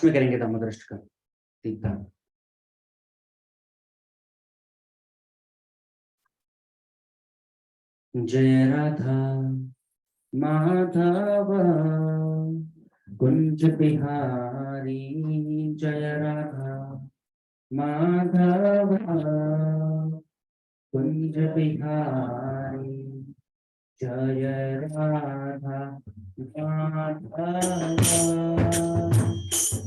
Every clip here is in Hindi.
लास्ट में करेंगे दामोदर का ठीक है। जय राधा माधव कुंज बिहारी, जय राधा माधव कुंज बिहारी, जय राधा माधव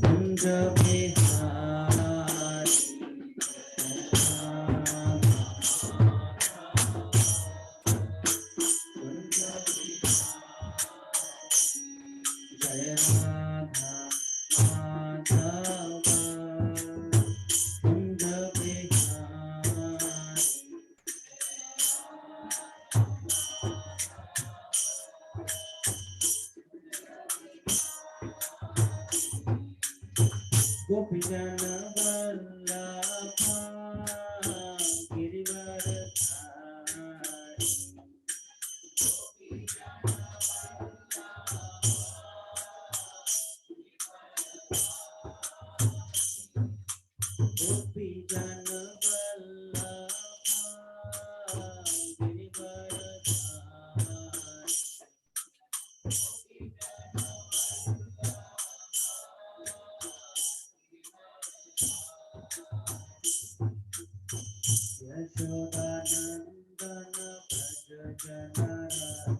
कुंज बिहारी। गोपीजन वल्लभा गिरिवरधारी, गोपीजन वल्लभा गिरिवरधारी, यशोदानंदन भज जनरंजन,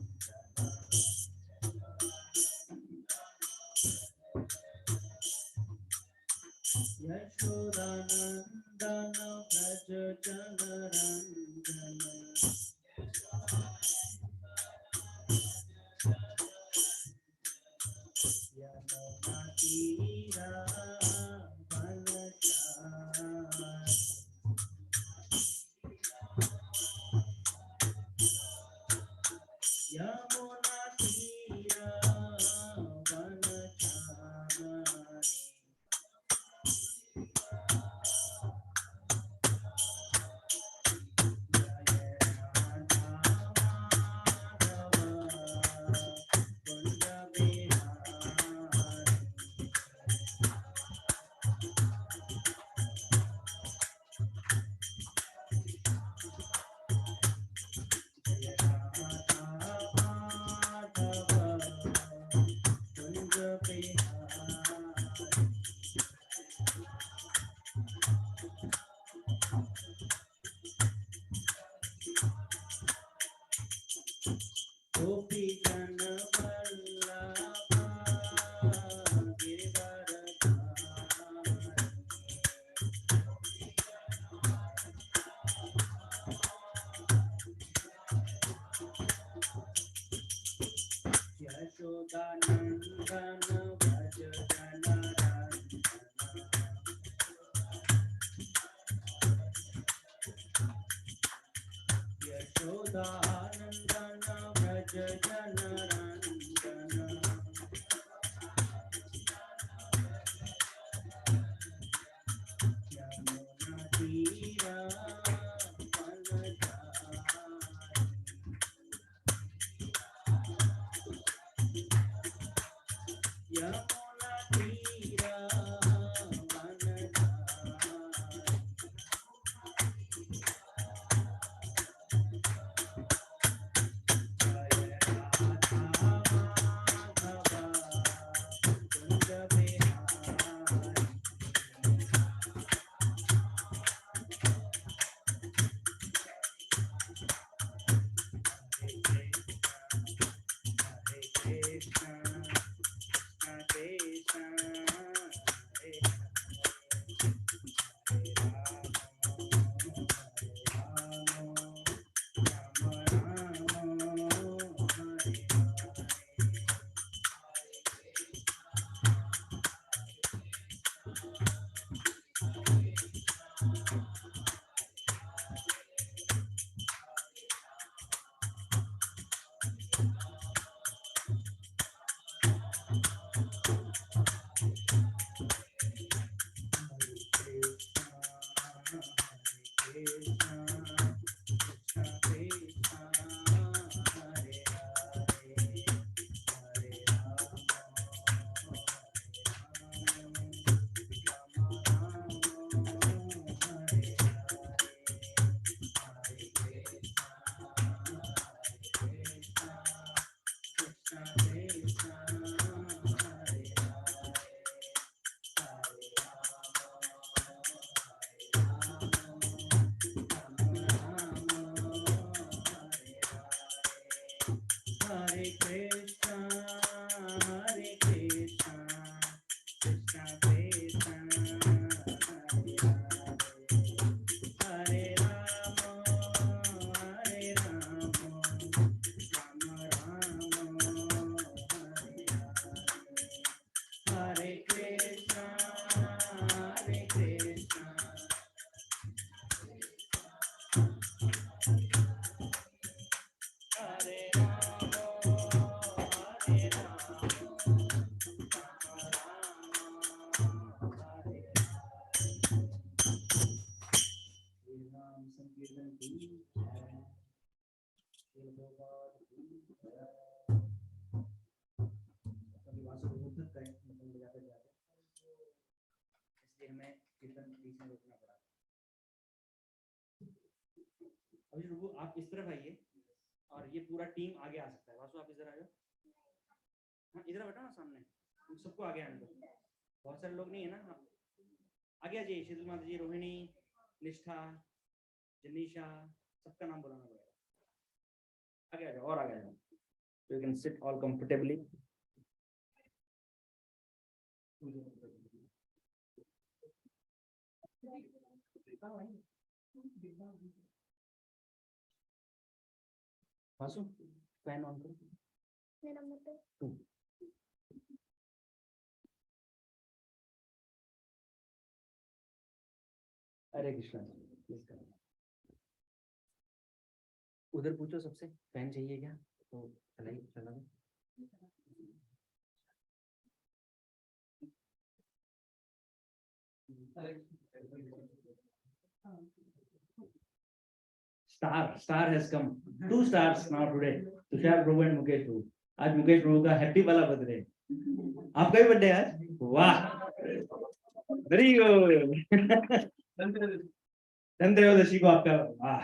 यशोदानंदन भज जनरंजन, यमुना तीरा वनचारी, यमुना तीरा वनचारी, गोपीजन वल्लभा गिरिवरधारी, यशोदानंदन भज जनरंजन, यशोदानंदन भज जनरंजन, यमुना तीरा वनचारी, यमुना तीरा वनचारी, हमें कीर्तन बीच में रोकना पड़ा। अभी रुको, आप इस तरफ आइए और ये पूरा टीम आगे आ सकता है। वासु आप इधर आ जाओ। हाँ इधर बैठो ना सामने, उन सबको आगे आने दो। बहुत सारे लोग नहीं है ना, आप आगे आ जाइए। शीतल माता जी, रोहिणी, निष्ठा, जनीशा, सबका नाम बुलाना पड़ेगा। आगे आ जाओ और आगे आ जाओ। You can sit all comfortably. Vasu fan on करो। मेरा मतलब हरे कृष्णा। उधर पूछो सबसे, फैन चाहिए क्या? तो चलाइए, चला दो। Star has come. 2 stars now today. Tushar Prabhu and Mukesh Prabhu. आज मुकेश प्रभु का हैप्पी वाला बर्थडे। आपका भी बर्थडे आज? वाह, वेरी गुड। धनत्रयोदशी को आपका, वाह।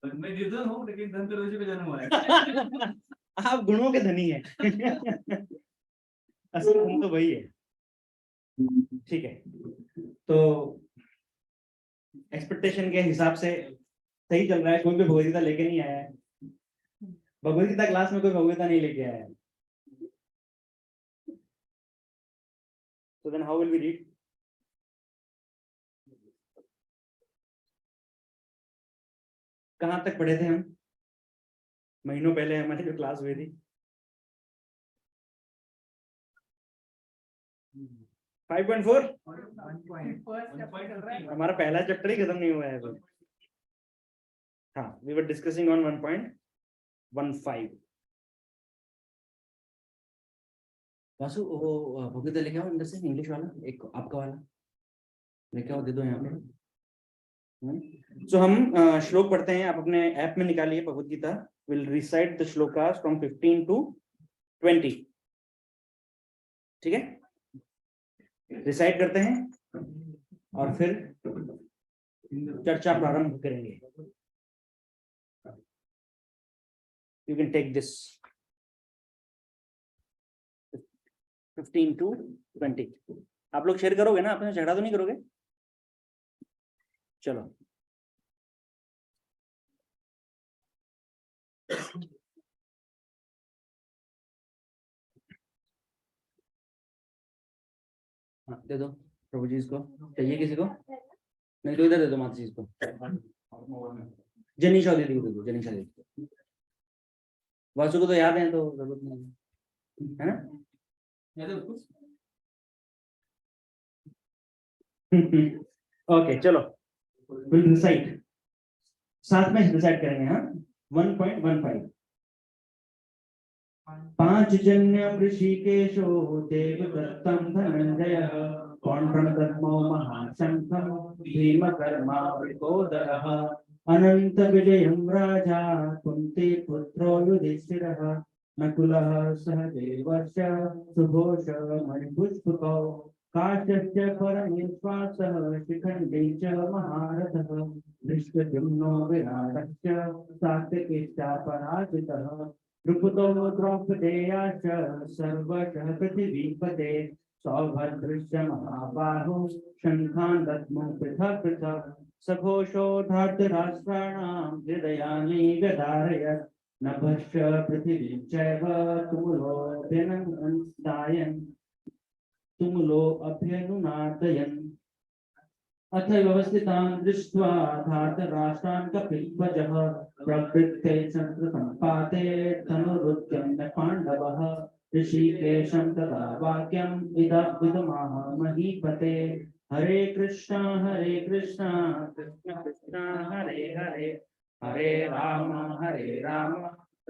मैं निर्धन हूँ लेकिन धनत्रयोदशी को जन्म हुआ है। आप गुणों के धनी हैं। असल धन तो वही है। ठीक है, तो एक्सपेक्टेशन के हिसाब से सही चल रहा है। कोई भी भगवदगीता लेके नहीं आया है। भगवदगीता क्लास में कोई भगवदगीता नहीं लेके आया है। So then how will we read? कहाँ तक पढ़े थे हम? महीनों पहले हमारी जो क्लास हुई थी। 5.4 हमारा पहला चैप्टर ही खत्म नहीं हुआ है अभी। हाँ, we were discussing on 1.15। Vasu वो भगवदगीता लेके आओ अंदर से, इंग्लिश वाला एक आपका वाला लेके आओ, दे दो यहाँ पे। तो हम श्लोक पढ़ते हैं। आप अपने ऐप में निकालिए Bhagavad Gita. Will recite the shlokas from 15 to 20। ठीक है, रिसाइट करते हैं और फिर चर्चा प्रारंभ करेंगे। You can take this 15 to 20। आप लोग शेयर करोगे ना, आपने झगड़ा तो नहीं करोगे? चलो, हाँ दे दो प्रभु जी। इसको चाहिए किसी को? नहीं तो इधर दे दो माता जी इसको। जनीशा दीदी को दे दो, जनीशा दीदी। वासु को तो याद है तो जरूरत नहीं है ना। ओके चलो, विल रिसाइट, साथ में रिसाइट करेंगे। हाँ 1.15। पांचजन्यं ऋषिकेशो देवदत्तं धनंजयः कौंड्रं दद्मो महाशंखं भीमकर्मावृकोदरः अनंत विजयं राजा कुंती पुत्रो युधिष्ठिरः नकुलः सहदेवस्य सुघोषः मणिपुष्पकौ काश्यस्य परमेश्वासः शिखण्डी च महारथः धृष्टद्युम्नो विराटस्य सात्विकश्च पराजितः द्रुपदो द्रौपदेयाश्च सर्वशः पृथिवीपते सौभद्रश्च महाबाहो शङ्खान् दद्मो पृथक् पृथक् सघोषो धार्तराष्ट्राणां हृदयानि व्यधारयत् नभश्च पृथिवीं चैव तुमुलोऽभ्यनन्दायन् तुम लो अभ्यनुनादयन् अथ व्यवस्थितान् दृष्ट्वा धार्तराष्ट्रान् कपिध्वजः प्रवृत्ते संपाते धनुरुद्यम्य पाण्डवः ऋषिकेशं तदा वाक्यम् विदमाह महीपते हरे कृष्णा कृष्ण कृष्ण हरे हरे हरे राम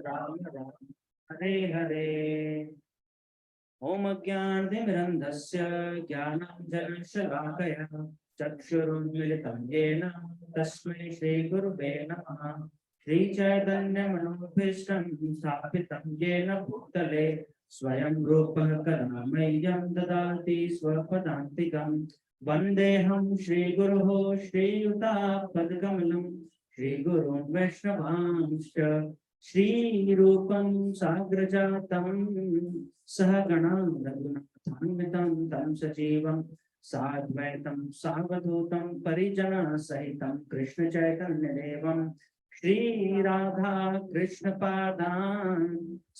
राम राम हरे हरे। ओम ज्ञानतिमिरन्धस्य ज्ञानाञ्जनशलाकया चक्षुरुन्मिलितं येन तस्मै श्रीगुरुवे नमः। श्रीचैतन्यमनोभीष्टं स्थापितं येन भूतले स्वयं रूपः कदा मह्यं ददाति स्वपदान्तिकं। वन्देऽहं श्रीगुरोः श्रीयुतापदकमलं श्रीगुरुं वैष्णवांश्च श्रीरूपं साग्रजातं सहगणा रघुनाथान्वितं तं सजीवं साद्वैतं सावधूतं परिजनसहितं कृष्ण चैतन्यदेवं श्रीराधा कृष्णपादान्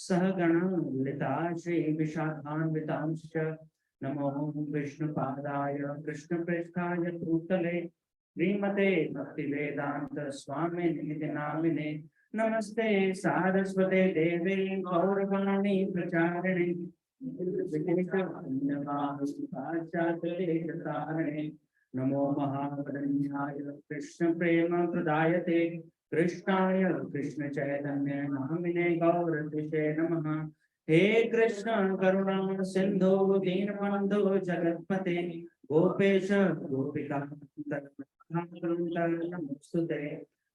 सहगणा ललिता श्रीविशाखान्वितांश्च नमो विष्णुपादाय कृष्णप्रेष्ठाय भूतले श्रीमते भक्तिवेदांत स्वामिनिति नामिने नमस्ते सारस्वते देवे गौरवाणी प्रचारिणे नमो महावदन्याय कृष्ण प्रेम प्रदायते कृष्णाय कृष्ण चैतन्य नामिने गौरतिषे नमः। हे कृष्ण करुणा सिंधु दीनबंधु जगत्पते गोपेश गोपिका नमोस्तुते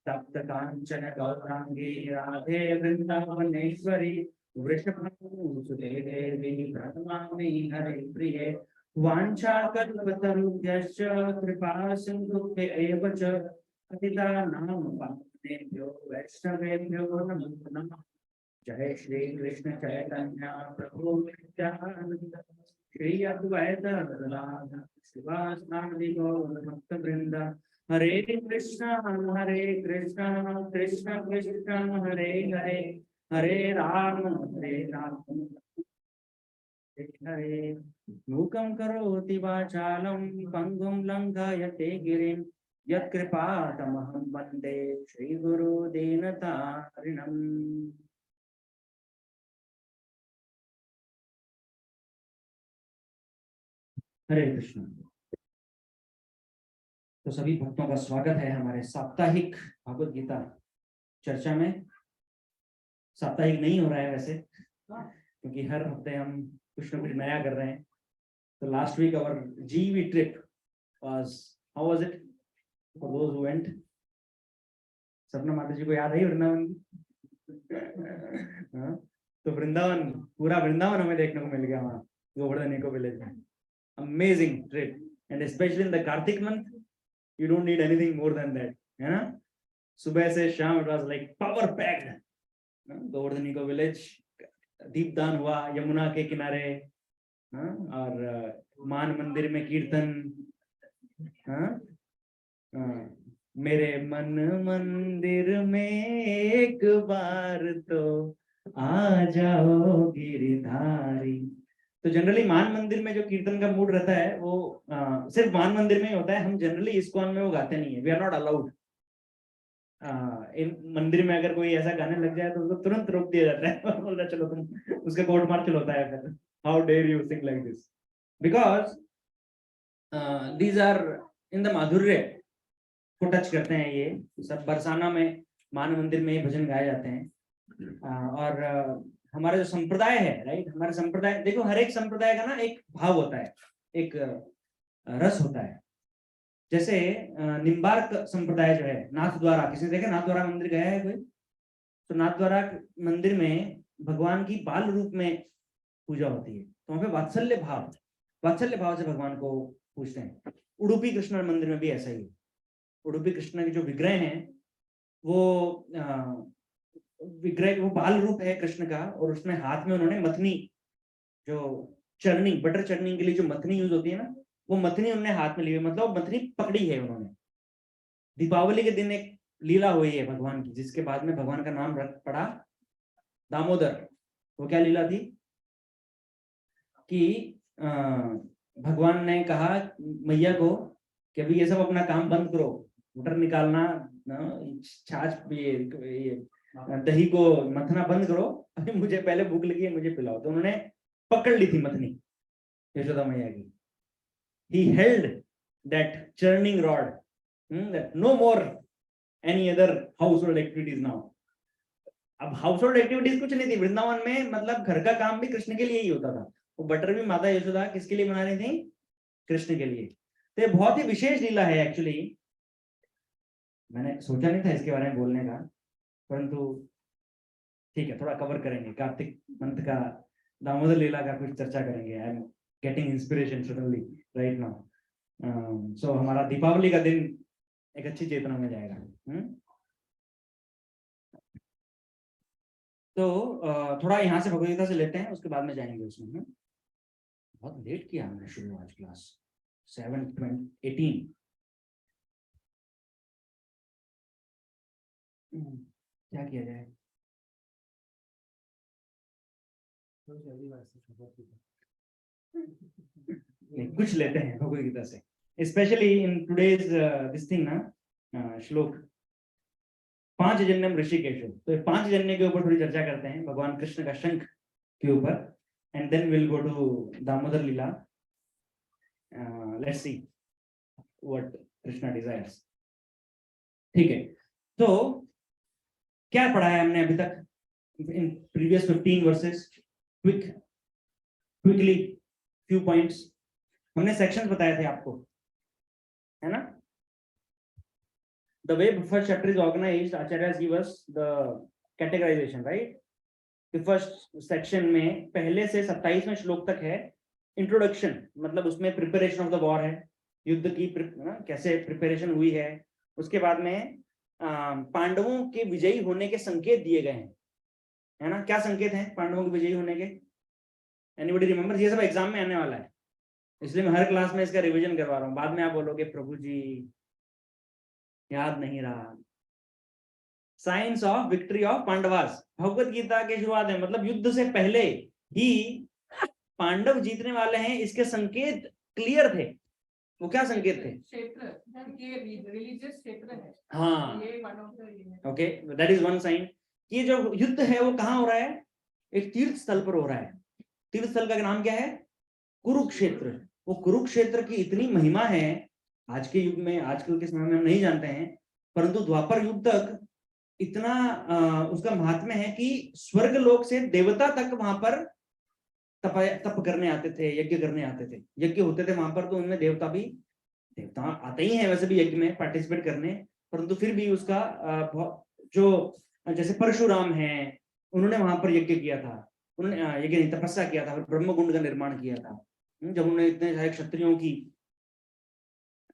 तप्त कांचन गौरांगी राधे वृंदावनेश्वरी वृषभानुसुते देवी प्रणमामि हरे प्रिये वाञ्छाकल्पतरुभ्यश्च कृपा सिन्धुभ्येव च पतितानां पावनेभ्यो वैष्णवेभ्यो नमो नमः। जय श्री कृष्ण चैतन्य प्रभु नित्यानंद श्री अद्वैत गदाधर श्रीवासादि गौर भक्तवृंद हरे कृष्ण कृष्ण कृष्ण हरे हरे हरे राम हरे मूकं करोति वाचालं पंगुं लंघयते गिरिं यत्कृपातमहं वन्दे श्रीगुरो दीनतारिणम्। हरे कृष्ण। तो सभी भक्तों का स्वागत है हमारे साप्ताहिक भगवद गीता चर्चा में। साप्ताहिक नहीं हो रहा है वैसे, क्योंकि हर हफ्ते हम कुछ न कुछ नया कर रहे हैं। तो लास्ट वीक आवर जीवी trip was, how was it for those who went? सपना माता जी को याद है वृंदावन की? तो वृंदावन, पूरा वृंदावन हमें देखने को मिल गया वहाँ गोवर्धन इको विलेज में। Amazing trip, and specially in the Kartik month you don't need anything more than that, है ना? सुबह से शाम it was like power packed. Govardhan eco village, दीपदान हुआ यमुना के किनारे, और मान मंदिर में कीर्तन, मेरे मन मंदिर में एक बार तो आ जाओ गिरधारी। तो जनरली मान मंदिर में जो कीर्तन का मूड रहता है वो सिर्फ मान मंदिर में ही होता है। हम जनरली इस्कॉन में वो गाते नहीं है, वी आर नॉट अलाउड। इन मंदिर में अगर कोई ऐसा गाने लग जाए तो उसको तुरंत रोक दिया जाता है। बोलता है चलो तुम, उसका कोर्ट मार्शल होता है फिर, how dare you sing like this, because these are in the माधुर्य को टच करते हैं। ये सब बरसाना में मान मंदिर में ये भजन गाए जाते हैं। और हमारा जो संप्रदाय है, राइट, हमारा संप्रदाय, देखो हर एक संप्रदाय का ना एक भाव होता है, एक रस होता है। जैसे निम्बार्क संप्रदाय जो है, नाथ द्वारा, किसी ने देखा नाथ द्वारा मंदिर गया है कोई? तो नाथ द्वारा मंदिर में भगवान की बाल रूप में पूजा होती है, तो वहां पे वात्सल्य भाव से भगवान को पूजते हैं। उडुपी कृष्ण मंदिर में भी ऐसा ही है। उडुपी कृष्ण के जो विग्रह हैं वो विग्रह, वो बाल रूप है कृष्ण का, और उसमें हाथ में उन्होंने मथनी, जो चरनी, बटर चरनी के लिए जो मथनी यूज होती है ना, वो मथनी उन्होंने हाथ में ली हुई, मतलब मथनी पकड़ी है उन्होंने। दीपावली के दिन एक लीला हुई है भगवान की, जिसके बाद में भगवान का नाम रख पड़ा दामोदर। वो क्या लीला थी कि भगवान ने कहा मैया को कि अभी ये सब अपना काम बंद करो, मटर निकालना, छाछ ये दही को मथना बंद करो, अभी मुझे पहले भूख लगी है, मुझे पिलाओ। तो उन्होंने पकड़ ली थी मथनी यशोदा मैया की। He held that churning rod, that no more any other household activities now. अब हाउसहोल्ड एक्टिविटीज कुछ नहीं थी वृंदावन में, मतलब घर का काम भी कृष्ण के लिए ही होता था। वो बटर भी माता यशोदा किसके लिए बना रही थी? कृष्ण के लिए। तो ये बहुत ही विशेष लीला है एक्चुअली। मैंने सोचा नहीं था इसके बारे में बोलने का, परंतु ठीक है, थोड़ा कवर करेंगे। कार्तिक मंथ का दामोदर लीला का कुछ चर्चा करेंगे। I am getting inspiration suddenly right now. So हमारा दीपावली का दिन एक अच्छी चेतना में जाएगा। तो थोड़ा यहाँ से भगवद गीता से लेते हैं, उसके बाद में जाएंगे उसमें। बहुत लेट किया हमने शुरू आज क्लास 7:18। क्या किया जाए? नहीं, कुछ लेते हैं भगवद गीता से, specially in today's this thing ना, श्लोक 5 जन्यम ऋषिकेश। तो 5 जन्य के ऊपर थोड़ी चर्चा करते हैं, भगवान कृष्ण का शंख के ऊपर, and then will go to Damodar Lila. Let's see what Krishna desires. ठीक है, तो क्या पढ़ा है हमने अभी तक इन previous 15 verses? Quickly few points. हमने सेक्शंस बताए थे आपको, है ना? The way first chapter is organized, Acharya give us the categorization, right? The first section में पहले से 27वें श्लोक तक है इंट्रोडक्शन, मतलब उसमें प्रिपरेशन ऑफ द वॉर है, युद्ध की कैसे प्रिपरेशन हुई है। उसके बाद में पांडवों के विजयी होने के संकेत दिए गए हैं, है ना? क्या संकेत हैं पांडवों के विजयी होने के? Anybody remember? ये सब एग्जाम में आने वाला है, इसलिए मैं हर क्लास में इसका रिवीजन करवा रहा हूँ। बाद में आप बोलोगे प्रभु जी याद नहीं रहा। Science of victory of Pandavas Bhagavad Gita के शुरुआत है, मतलब युद्ध से पहले ही पांडव जीतने वाले हैं, इसके संकेत क्लियर थे। वो क्या संकेत थे? क्षेत्र, ये रिलीजियस क्षेत्र है। हाँ, okay, that is one sine. ये जो युद्ध है वो कहाँ हो रहा है? एक तीर्थ स्थल पर हो रहा है। तीर्थ स्थल का नाम क्या है? कुरुक्षेत्र। वो कुरुक्षेत्र की इतनी महिमा है, आज के युग में, आजकल के समय में हम नहीं जानते हैं, परंतु द्वापर युग तक इतना उसका महात्म्य है कि स्वर्ग लोक से देवता तक वहां पर तप करने आते थे, यज्ञ करने आते थे। यज्ञ होते थे वहां पर, तो उनमें देवता आते ही हैं वैसे भी यज्ञ में पार्टिसिपेट करने, परंतु फिर भी उसका जो जैसे परशुराम हैं, उन्होंने वहां पर यज्ञ किया था, उन्होंने यज्ञ नहीं तपस्या किया था, ब्रह्मकुंड का निर्माण किया था। जब उन्होंने इतने सारे क्षत्रियों की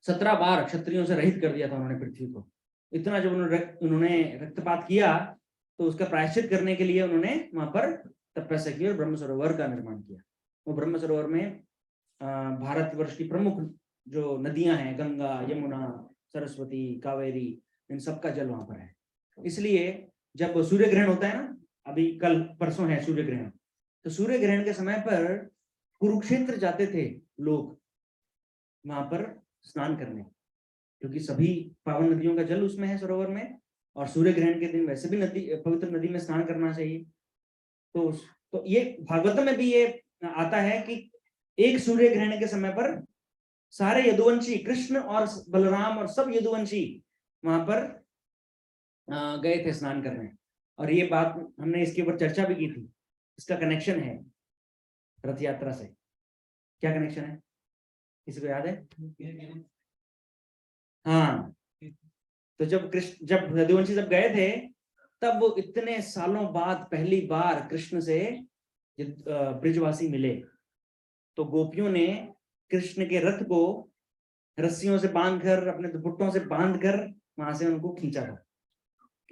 17 बार क्षत्रियों से रहित कर दिया था उन्होंने पृथ्वी को। इतना जब उन्होंने रक्तपात किया, तो उसका प्रायश्चित करने के लिए उन्होंने वहां पर तपस्या की और ब्रह्म सरोवर का निर्माण किया। वो ब्रह्म सरोवर में भारतवर्ष की प्रमुख जो नदियां हैं, गंगा, यमुना, सरस्वती, कावेरी, इन सबका जल वहां पर है। इसलिए जब सूर्य ग्रहण होता है ना, अभी कल परसों है सूर्य ग्रहण, तो सूर्य ग्रहण के समय पर कुरुक्षेत्र जाते थे लोग वहां पर स्नान करने, क्योंकि सभी पावन नदियों का जल उसमें है सरोवर में, और सूर्य ग्रहण के दिन वैसे भी पवित्र नदी में स्नान करना चाहिए। तो ये भागवत में भी ये आता है कि एक सूर्य ग्रहण के समय पर सारे यदुवंशी, कृष्ण और बलराम और सब यदुवंशी वहां पर गए थे स्नान करने। और ये बात हमने इसके ऊपर चर्चा भी की थी, इसका कनेक्शन है रथ यात्रा से। क्या कनेक्शन है, किसी को याद है? हाँ, तो जब यदुवंशी जब गए थे, तब वो इतने सालों बाद पहली बार कृष्ण से ब्रिजवासी मिले, तो गोपियों ने कृष्ण के रथ को रस्सियों से बांधकर, अपने दुपट्टों से बांधकर वहां से उनको खींचा था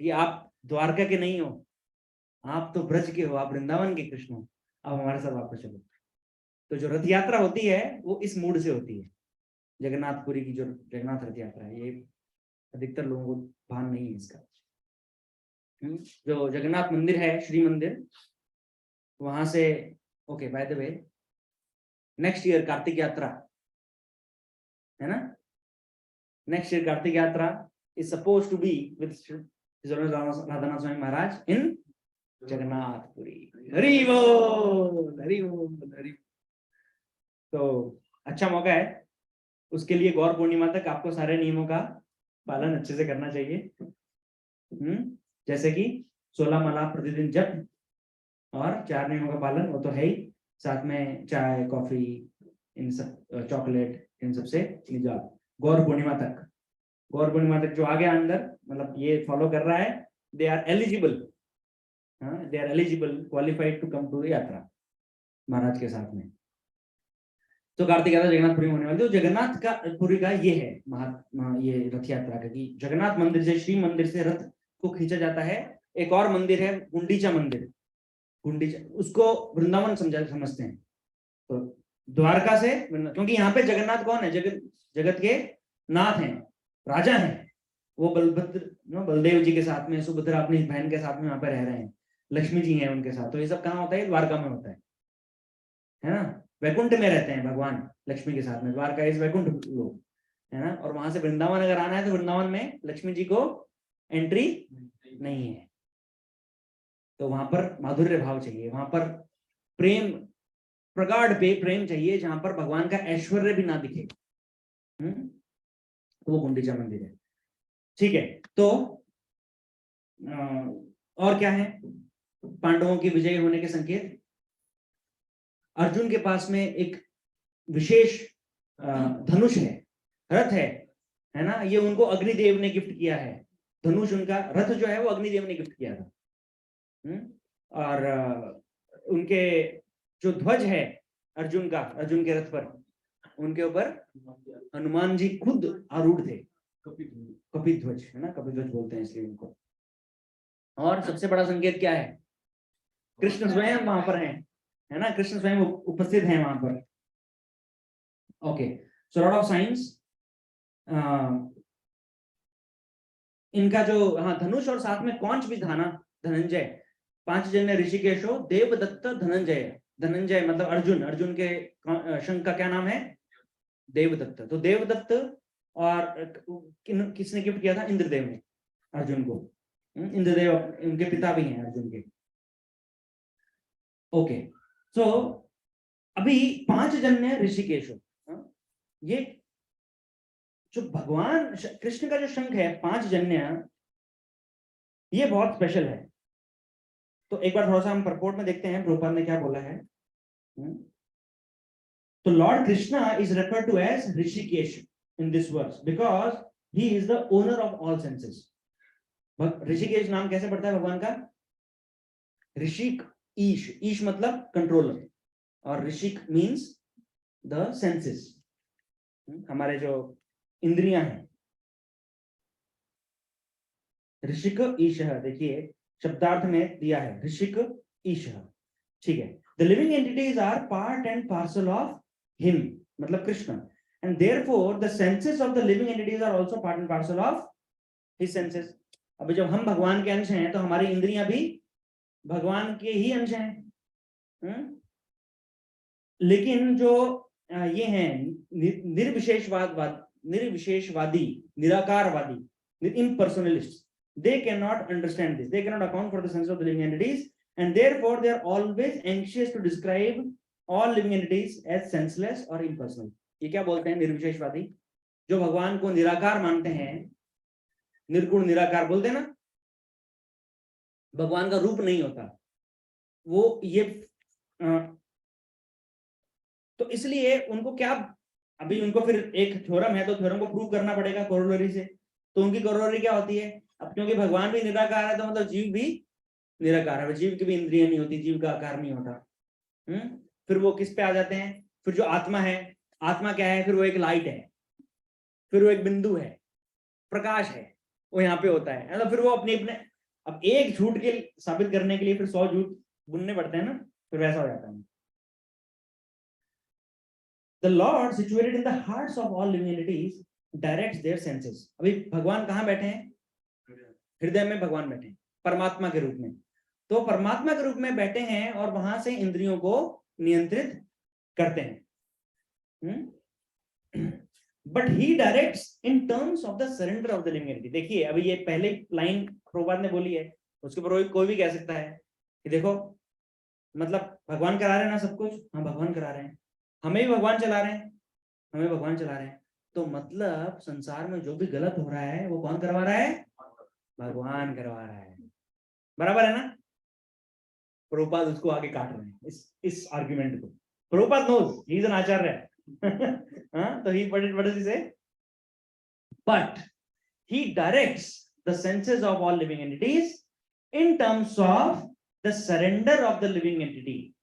कि आप द्वारका के नहीं हो, आप तो ब्रज के हो, आप वृंदावन के कृष्ण हो, अब हमारे साथ वापस चलो। तो जो रथ यात्रा होती है वो इस मूड से होती है। जगन्नाथपुरी की जो जगन्नाथ रथ यात्रा है, ये अधिकतर लोगों को भान नहीं है इसका। जो जगन्नाथ मंदिर है, श्री मंदिर, वहां से, okay by the way, next year Kartik यात्रा है ना। नेक्स्ट ईयर कार्तिक यात्रा is suppose to be with Radhanath Swami Maharaj in Jagannathpuri. हरि बोल, हरि बोल, हरि। तो अच्छा मौका है, उसके लिए गौर पूर्णिमा तक आपको सारे नियमों का पालन अच्छे से करना चाहिए। जैसे कि 16 माला प्रतिदिन जप और 4 नियमों का पालन, वो तो है ही, साथ में चाय कॉफी इन सब, चॉकलेट, इन सब से निजात गौर पूर्णिमा तक। गौर पूर्णिमा तक जो आ गया अंदर, मतलब ये फॉलो कर रहा है, they are eligible, they are eligible, qualified to come to यात्रा महाराज के साथ में। तो कार्तिक यात्रा जगन्नाथपुरी में होने वाली, तो जगन्नाथ का पुरी का ये है ये रथ यात्रा का, कि जगन्नाथ मंदिर से, श्री मंदिर से रथ को खींचा जाता है। एक और मंदिर है गुंडीचा मंदिर, गुंडीचा, उसको वृंदावन समझते हैं। तो द्वारका से, क्योंकि यहाँ पे जगन्नाथ कौन है, जगत के नाथ हैं, राजा हैं, वो बलदेव जी के साथ में, सुभद्रा अपनी बहन के साथ में वहां पे रह रहे हैं, लक्ष्मी जी हैं उनके साथ। तो ये सब कहाँ होता है, द्वारका में होता है ना। वैकुंठ में रहते हैं भगवान लक्ष्मी के साथ में, द्वारका इज वैकुंठ लोक, है ना। और वहां से वृंदावन अगर आना है तो वृंदावन में लक्ष्मी जी को एंट्री नहीं है, तो वहां पर माधुर्य भाव चाहिए, वहां पर प्रेम, प्रगाढ़ प्रेम चाहिए, जहां पर भगवान का ऐश्वर्य भी ना दिखे। तो वो गुंडीचा मंदिर है, ठीक है। तो और क्या है पांडवों की विजय होने के संकेत? अर्जुन के पास में एक विशेष धनुष है, रथ है ना। ये उनको अग्निदेव ने गिफ्ट किया है, धनुष उनका, रथ जो है वो अग्निदेव ने गिफ्ट किया था। और उनके जो ध्वज है अर्जुन का, अर्जुन के रथ पर, उनके ऊपर हनुमान जी खुद आरूढ़ थे, कपित ध्वज, है ना, कपित ध्वज बोलते हैं इसलिए उनको। और सबसे बड़ा संकेत क्या है? कृष्ण स्वयं वहां पर हैं, है ना, कृष्ण स्वयं उपस्थित हैं वहां पर। Okay, so lot of science. इनका जो, हाँ, धनुष और साथ में कौंच भी था ना, धनंजय, 5 जन्य ऋषिकेशो देवदत्त धनंजय। धनंजय मतलब अर्जुन, अर्जुन के शंख का क्या नाम है? देवदत्त। तो देवदत्त, और किसने गिफ्ट किया था? इंद्रदेव ने अर्जुन को। इंद्रदेव उनके पिता भी हैं अर्जुन के। ओके, सो अभी 5 जन्य ऋषिकेशो, ये जो भगवान कृष्ण का जो शंख है 5 जन्य, ये बहुत स्पेशल है। तो एक बार थोड़ा सा हम परपोर्ट में देखते हैं प्रभुपाद ने क्या बोला है। तो Lord Krishna is referred to as Hrishikesh in this verse because he is the owner of all senses. Hrishikesh नाम कैसे पड़ता है भगवान का? ऋषिक ईश, ईश मतलब कंट्रोलर, और ऋषिक मीन्स द सेंसेस, हमारे जो इंद्रियां हैं। ऋषिक ईशः, देखिए शब्दार्थ में दिया है ऋषिक ईशः, ठीक है। The living entities are part and parcel of him, मतलब Krishna, and therefore the senses of the living entities are also part and parcel of his senses. अभी जब हम भगवान के अंश हैं तो हमारी इंद्रियां भी भगवान के ही अंश हैं। लेकिन जो ये हैं निर्विशेषवादी, निराकारवादी, impersonalists, they cannot understand this, they cannot account for the sense of the living entities, and therefore they are always anxious to describe all living entities as senseless or impersonal. ये क्या बोलते हैं निर्विशेषवादी? जो भगवान को निराकार मानते हैं, निर्गुण निराकार बोलते हैं ना, भगवान का रूप नहीं होता वो, ये तो इसलिए उनको क्या, अभी उनको फिर एक थ्योरम है तो थ्योरम को प्रूव करना पड़ेगा कोरोलरी से। तो उनकी कोरोलरी क्या होती है? अब क्योंकि भगवान भी निराकार है तो मतलब जीव भी निराकार है, जीव की भी इंद्रिय नहीं होती, जीव का आकार नहीं होता। फिर वो किस पे आ जाते हैं? फिर जो आत्मा है, आत्मा क्या है? फिर वो एक लाइट है, फिर वो एक बिंदु है, प्रकाश है, वो यहाँ पे होता है। मतलब फिर वो अपने अपने, अब एक झूठ के साबित करने के लिए फिर 100 झूठ बुनने पड़ते हैं ना, फिर वैसा हो जाता है। The Lord situated in the hearts of all living entities directs their senses. अभी भगवान कहाँ बैठे हैं? हृदय में भगवान बैठे हैं परमात्मा के रूप में। तो परमात्मा के रूप में बैठे हैं और वहां से इंद्रियों को नियंत्रित करते हैं। But he directs in terms of the surrender of the living entity. देखिए अभी ये पहले लाइन प्रभुपाद ने बोली है, उसके ऊपर कोई भी कह सकता है कि देखो मतलब भगवान करा रहे हैं ना सब कुछ, हाँ भगवान करा रहे हैं, हमें भी भगवान चला रहे हैं, हमें भगवान चला रहे हैं, तो मतलब संसार में जो भी गलत हो रहा है वो कौन करवा रहा है? भगवान करवा रहा है, बराबर है ना? प्रभुपाद उसको आगे काट रहे हैं इस आर्ग्यूमेंट को। Prabhupada knows, he is an acharya. हाँ, तो ही what does he say? But he directs the senses of all living entities in terms of the surrender of the living entity.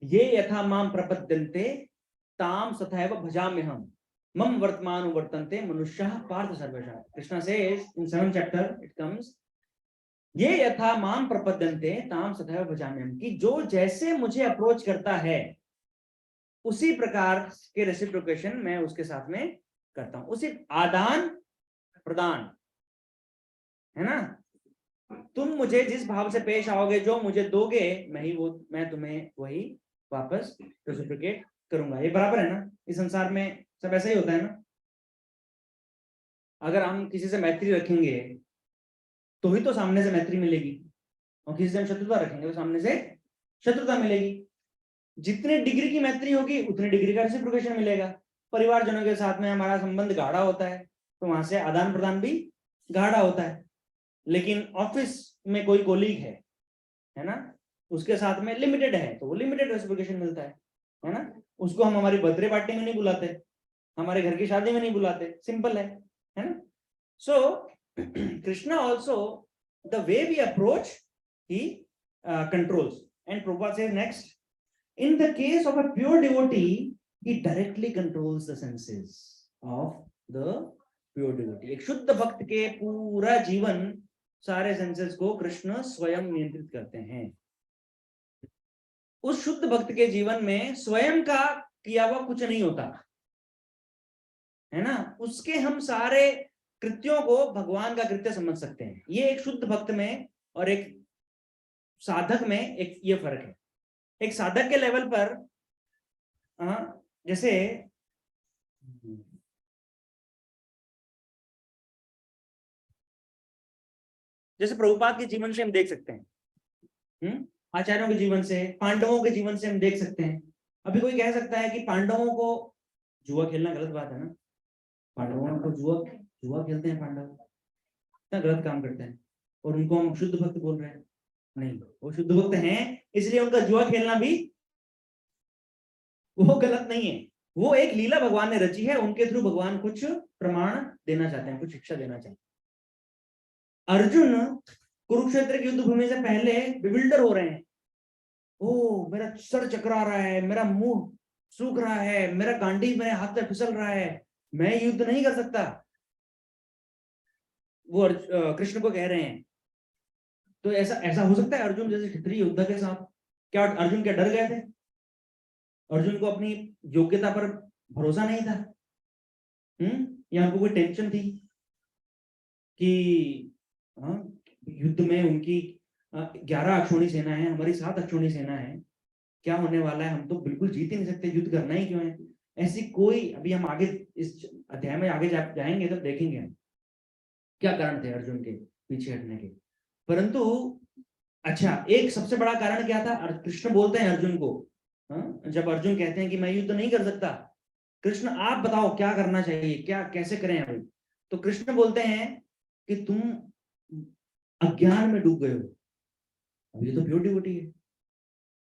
ये यथा माम प्रपद्यन्ते ताम तथैव भजाम्यहम् मम वर्तमान वर्तन्ते मनुष्यः पार्थ सर्वशः। Krishna says in 7th chapter it comes, ये यथा माम प्रपद्यन्ते ताम तथैव भजाम्यहम्, कि जो जैसे मुझे अप्रोच करता है उसी प्रकार के रेसिप्रोकेशन मैं उसके साथ में करता हूं, उसी आदान प्रदान, है ना? तुम मुझे जिस भाव से पेश आओगे, जो मुझे दोगे, मैं तुम्हें वही वापस रेसिप्रोकेट करूंगा। ये बराबर है ना? इस संसार में सब ऐसा ही होता है ना? अगर हम किसी से मैत्री रखेंगे तो ही तो सामने से मैत्री मिलेगी, और किसी से हम शत्रुता रखेंगे तो सामने से शत्रुता मिलेगी। जितने डिग्री की मैत्री होगी उतने डिग्री का रेसिप्रोकेशन मिलेगा। परिवारजनों के साथ में हमारा संबंध गाढ़ा होता है तो वहां से आदान प्रदान भी गाढ़ा होता है। लेकिन ऑफिस में कोई कोलीग है ना, उसके साथ में लिमिटेड है तो वो लिमिटेड रेसिप्रोकेशन मिलता है ना? उसको हम हमारी बर्थडे पार्टी में नहीं बुलाते, हमारे घर की शादी में नहीं बुलाते, सिंपल है ना? So Krishna also the way we approach he controls. And Prabhupada says next, in the case of a pure devotee he directly controls the senses of the pure devotee। एक शुद्ध भक्त के पूरा जीवन, सारे सेंसेस को कृष्ण स्वयं नियंत्रित करते हैं। उस शुद्ध भक्त के जीवन में स्वयं का किया हुआ कुछ नहीं होता है ना, उसके हम सारे कृत्यों को भगवान का कृत्य समझ सकते हैं। ये एक शुद्ध भक्त में और एक साधक में एक ये फर्क है। एक साधक के लेवल पर जैसे प्रभुपाद के जीवन से हम देख सकते हैं, आचार्यों के जीवन से, पांडवों के जीवन से हम देख सकते हैं। अभी कोई कह सकता है कि पांडवों को जुआ खेलना गलत बात है ना, पांडवों को जुआ खेलते हैं पांडव, इतना गलत काम करते हैं और उनको हम शुद्ध भक्त बोल रहे हैं? नहीं, वो शुद्ध भक्त हैं इसलिए उनका जुआ खेलना भी वो गलत नहीं है। वो एक लीला भगवान ने रची है, उनके थ्रू भगवान कुछ प्रमाण देना चाहते हैं, कुछ शिक्षा देना चाहते हैं। अर्जुन कुरुक्षेत्र की युद्ध भूमि से पहले बिविल्डर हो रहे हैं, ओ मेरा सर चकरा रहा है, मेरा मुंह सूख रहा है, मेरा गांडी मेरे हाथ से फिसल रहा है, मैं युद्ध नहीं कर सकता। वो कृष्ण को कह रहे हैं। तो ऐसा ऐसा हो सकता है अर्जुन जैसे क्षत्रिय योद्धा के साथ? क्या अर्जुन क्या डर गए थे? अर्जुन को अपनी योग्यता पर भरोसा नहीं था? या उनको कोई टेंशन थी कि युद्ध में उनकी 11 अक्षौणी सेना है, हमारी 7 अक्षौणी सेना है, क्या होने वाला है, हम तो बिल्कुल जीत ही नहीं सकते, युद्ध करना ही क्यों है? ऐसी कोई, अभी हम आगे इस अध्याय में आगे जाएंगे तब देखेंगे हम क्या कारण थे अर्जुन के पीछे हटने के। परंतु अच्छा, एक सबसे बड़ा कारण क्या था? कृष्ण बोलते हैं अर्जुन को, जब अर्जुन कहते हैं कि मैं युद्ध नहीं कर सकता, कृष्ण आप बताओ क्या करना चाहिए, क्या कैसे करें अभी? तो कृष्ण बोलते हैं कि तुम अज्ञान में डूब गए हो। अब ये तो प्योर डिवोटी है,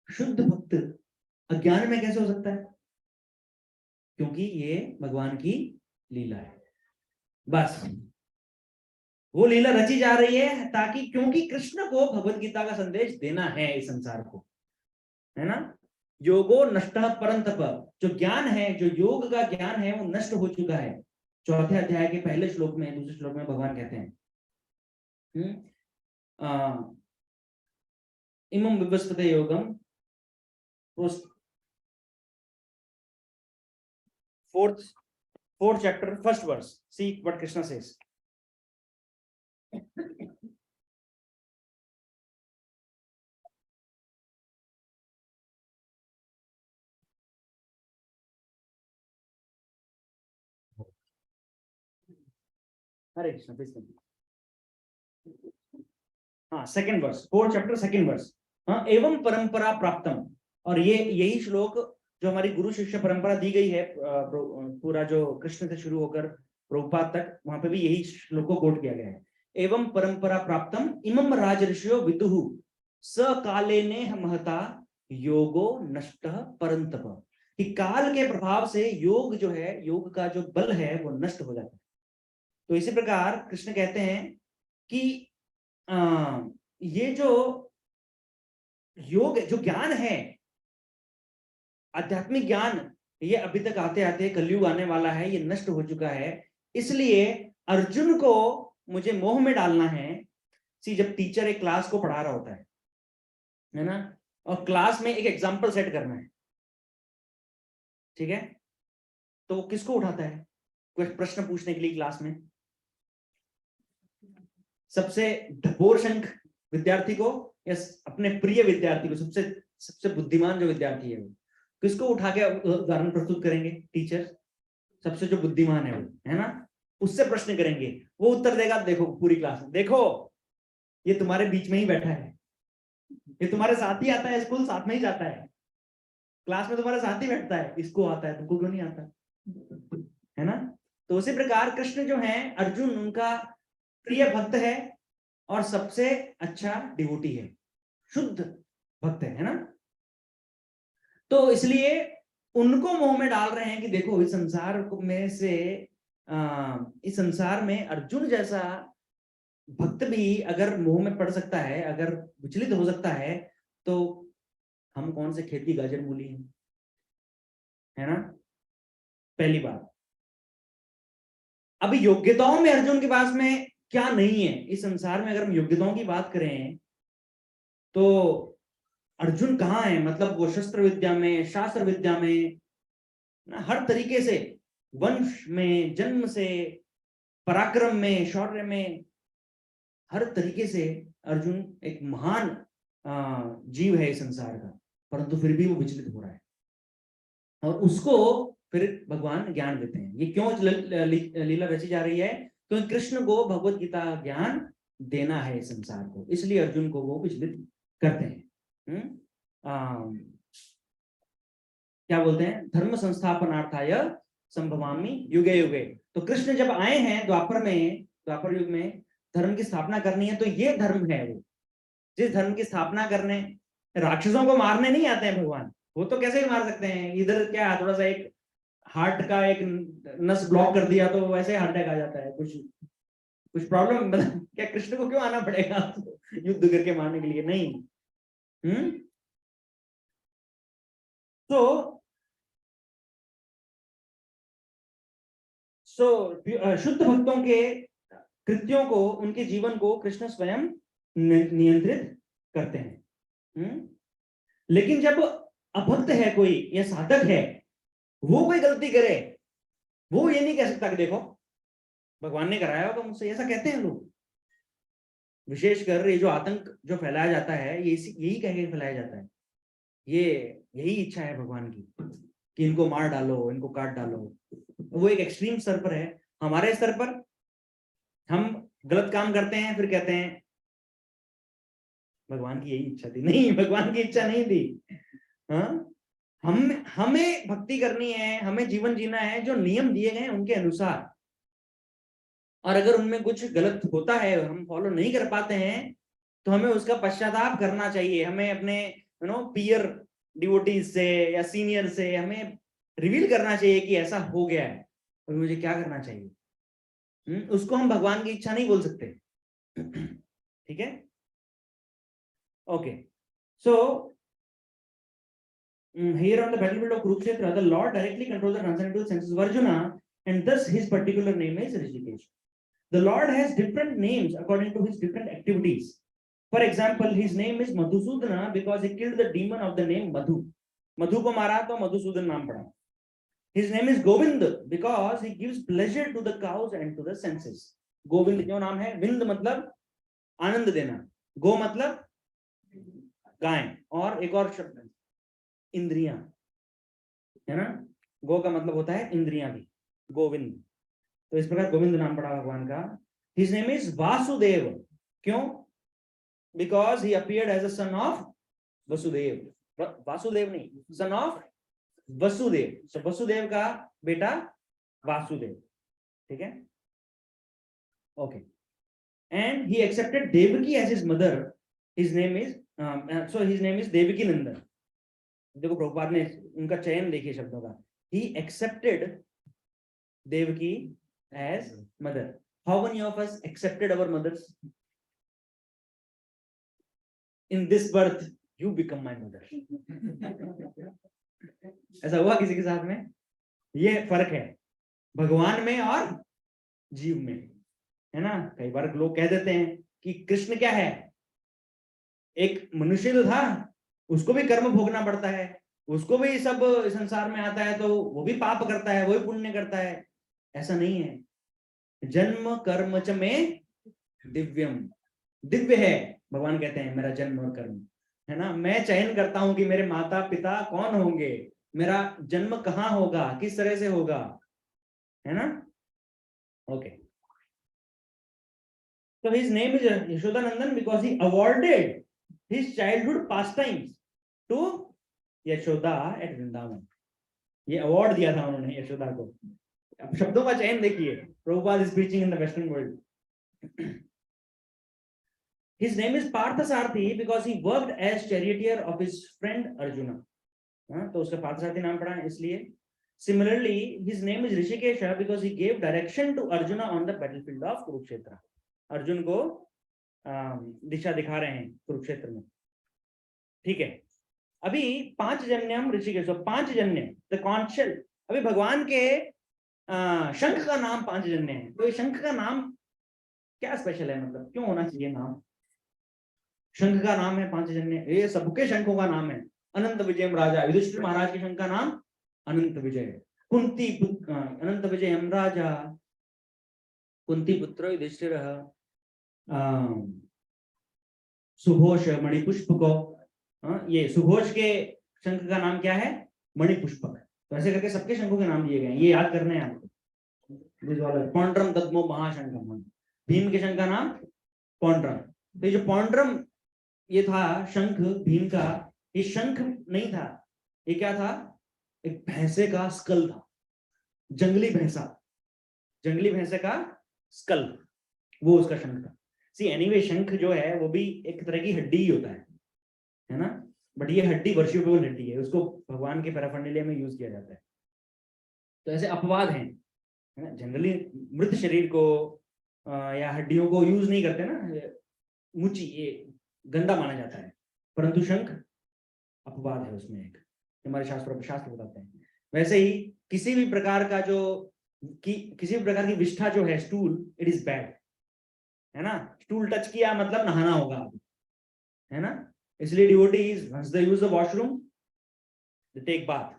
शुद्ध भक्त अज्ञान में कैसे हो सकता है? क्योंकि ये भगवान की लीला है। बस वो लीला रची जा रही है ताकि, क्योंकि कृष्ण को भगवत गीता का संदेश देना है इस संसार को, है ना? योगो नष्ट परंतप, जो ज्ञान है, जो योग का ज्ञान है वो नष्ट हो चुका है। चौथे अध्याय के पहले श्लोक में, दूसरे श्लोक में भगवान कहते हैं इमं विवस्वते योगम, fourth chapter, first verse. See what Krishna says. Hare Krishna please. हाँ, second verse, 4th chapter second verse. हाँ, एवं परंपरा प्राप्तम, और ये यही श्लोक जो हमारी गुरु शिष्य परंपरा दी गई है, पूरा जो कृष्ण से शुरू होकर प्रभुपाद तक, वहां पे भी यही श्लोक को कोट किया गया है। एवं परंपरा प्राप्तम इमं राजर्षियो विदुहु स कालेने महता योगो नष्ट परंतप, कि काल के प्रभाव से योग जो है, योग का जो बल है वो नष्ट हो जाता है। तो इसी प्रकार कृष्ण कहते हैं कि ये जो योग, जो ज्ञान है, आध्यात्मिक ज्ञान, ये अभी तक आते आते कलयुग आने वाला है, ये नष्ट हो चुका है। इसलिए अर्जुन को मुझे मोह में डालना है। सी, जब टीचर एक क्लास को पढ़ा रहा होता है ना, और क्लास में एक एग्जाम्पल सेट करना है, ठीक है, तो किसको उठाता है कोई प्रश्न पूछने के लिए क्लास में? सबसे ढपोर शंख विद्यार्थी को, या अपने प्रिय विद्यार्थी को, सबसे सबसे बुद्धिमान जो विद्यार्थी है वो, किसको उठा के उदाहरण प्रस्तुत करेंगे? टीचर, सबसे जो बुद्धिमान है वो, है ना, उससे प्रश्न करेंगे, वो उत्तर देगा। देखो पूरी क्लास में, देखो ये तुम्हारे बीच में ही बैठा है, ये तुम्हारे साथ ही आता है, स्कूल साथ में ही जाता है, क्लास में तुम्हारे साथ ही बैठता है, इसको आता है, तुमको क्यों नहीं आता, है ना। तो उसी प्रकार कृष्ण जो है, अर्जुन उनका प्रिय भक्त है और सबसे अच्छा डिवोटी है, शुद्ध भक्त है ना। तो इसलिए उनको मोह में डाल रहे हैं कि देखो इस संसार में से, इस संसार में अर्जुन जैसा भक्त भी अगर मोह में पड़ सकता है, अगर विचलित हो सकता है, तो हम कौन से खेती गाजर मूली हैं, है ना, पहली बात। अभी योग्यताओं में अर्जुन के पास में क्या नहीं है इस संसार में, अगर हम योग्यताओं की बात करें तो अर्जुन कहाँ है, मतलब वो शस्त्र विद्या में, शास्त्र विद्या में, हर तरीके से, वंश में, जन्म से, पराक्रम में, शौर्य में, हर तरीके से अर्जुन एक महान जीव है इस संसार का, परंतु फिर भी वो विचलित हो रहा है, और उसको फिर भगवान ज्ञान देते हैं। ये क्यों लीला रची जा रही है? क्योंकि कृष्ण को भगवत गीता ज्ञान देना है इस संसार को, इसलिए अर्जुन को वो विचलित करते हैं। क्या बोलते हैं? धर्म संस्थापनार्थाय संभवामि युगे युगे। तो कृष्ण जब आए हैं द्वापर युग में धर्म की स्थापना करनी है, तो ये धर्म है वो, जिस धर्म की स्थापना करने, राक्षसों को मारने नहीं आते हैं भगवान, वो तो कैसे ही मार सकते हैं, इधर क्या थोड़ा सा एक हार्ट का एक नस ब्लॉक कर दिया तो वैसे हार्ट अटैक आ जाता है, कुछ कुछ प्रॉब्लम, मतलब क्या कृष्ण को क्यों आना पड़ेगा युद्ध करके मारने के लिए? नहीं। तो शुद्ध भक्तों के कृत्यों को, उनके जीवन को कृष्ण स्वयं नियंत्रित करते हैं। लेकिन जब अभक्त है कोई या साधक है, वो कोई गलती करे, वो ये नहीं कह सकता कि देखो भगवान ने कराया होगा मुझसे, ऐसा कहते हैं लोग। विशेषकर ये जो आतंक जो फैलाया जाता है, ये यही कह के फैलाया जाता है, ये यही इच्छा है भगवान की कि इनको मार डालो, इनको काट डालो। वो एक एक्सट्रीम स्तर पर है। हमारे स्तर पर हम गलत काम करते हैं, फिर कहते हैं भगवान की यही इच्छा थी। नहीं, भगवान की इच्छा नहीं थी। हाँ, हमें भक्ति करनी है, हमें जीवन जीना है जो नियम दिए गए हैं उनके अनुसार, और अगर उनमें कुछ गलत होता है, हम फॉलो नहीं कर पाते हैं, तो हमें उसका पश्चाताप करना चाहिए। हमें अपने पीयर डिवोटीज से या सीनियर से हमें रिवील करना चाहिए कि ऐसा हो गया है और मुझे क्या करना चाहिए। उसको हम भगवान की इच्छा नहीं बोल सकते। ठीक है, okay. So here on the battlefield of Kurukshetra, the Lord directly controls the transcendental senses of Arjuna, and thus his particular name is Rishikesh. The Lord has different names according to his different activities. For example, his name is Madhusudana because he killed the demon of the name Madhu. Madhu को मारा तो मधुसूदन नाम पड़ा। His name is Govind because he gives pleasure to the cows and to the senses. Govind क्यों नाम है? विंद मतलब आनंद देना, गो मतलब गाय, और एक और शब्द इंद्रियां, है ना। गो का मतलब होता है इंद्रियां भी, गोविंद। तो इस प्रकार गोविंद नाम पड़ा भगवान का। His name is Vasudev. क्यों? Because he appeared as a son of Vasudev. Vasudev नहीं, son of Vasudev. So Vasudev का बेटा वासुदेव. ठीक है? Okay. And he accepted Devaki as his mother. His name is his name is Devaki Nandan. देखो प्रभुपाद ने उनका चयन देखिए शब्दों का. He accepted Devaki as mother. How many of us accepted our mothers? In this birth, you become my mother. ऐसा हुआ किसी के साथ में? ये फर्क है भगवान में और जीव में, है ना. कई बार लोग कह देते हैं कि कृष्ण क्या है, एक मनुष्य तो था, उसको भी कर्म भोगना पड़ता है, उसको भी सब संसार में आता है, तो वो भी पाप करता है, वो भी पुण्य करता है. ऐसा नहीं है. जन्म कर्म च में दिव्यम. दिव्य है, भगवान कहते हैं मेरा जन्म और कर्म, है ना. मैं चयन करता हूं कि मेरे माता पिता कौन होंगे, मेरा जन्म कहाँ होगा, किस तरह से होगा, है ना. Okay. So his name is Yashodanandan because he awarded his childhood pastimes to Yashoda at Vrindavan. ये अवार्ड दिया था उन्होंने यशोदा को. अब शब्दों का चयन देखिए. Prabhupada is preaching in the Western world. His name is Parthasarathi because he worked as charioteer of his friend Arjuna. हाँ, तो उसका पार्थसारथी नाम पड़ा है इसलिए. Similarly, his name is Rishikesha because he gave direction to Arjuna on the battlefield of Kurukshetra. Arjun को दिशा दिखा रहे हैं कुरुक्षेत्र में. ठीक है. अभी पांचजन्यम ऋषिकेश. 5 जन्य द कॉन्शल. अभी भगवान के शंख का नाम पांचजन्य है. तो ये शंख का नाम क्या स्पेशल है, मतलब क्यों होना चाहिए नाम? शंख का नाम है पांचजन्य. ये सबके शंखों का नाम है. अनंत विजयम राजा, युधिष्ठिर महाराज के शंख का नाम अनंत विजय. कुंती अनंत विजयम राजा, कुंती पुत्र युधिष्ठिर. सुघोष मणिपुष्पको. ये सुघोष के शंख का नाम क्या है? मणिपुष्पक. तो ऐसे करके सबके शंखों के नाम दिए गए हैं, ये याद करना है आपको. पौंड्रम दद्मो महाशंखम. भीम के शंख का नाम पौंड्रम. तो ये जो पौंड्रम ये था शंख भीम का, ये शंख नहीं था, ये क्या था? एक भैंसे का स्कल था. जंगली भैंसा, जंगली भैंसे का स्कल, वो उसका शंख था. सी एनीवे शंख जो है वो भी एक तरह की हड्डी ही होता है ना. बट ये हड्डी वर्शिपेबल हड्डी है, उसको भगवान के पैराफर्नेलिया में यूज किया जाता है. तो ऐसे अपवाद हैं, है ना. जनरली मृत शरीर को या हड्डियों को यूज नहीं करते ना. मुची ये गंदा माना जाता है, परंतु शंख अपवाद है उसमें एक, हमारे शास्त्र बताते हैं. वैसे ही किसी भी प्रकार का किसी भी प्रकार की विष्ठा जो है, स्टूल, इट इज बैड, है ना. स्टूल टच किया मतलब नहाना होगा, है ना. इसलिए devotees once they use the washroom they take bath,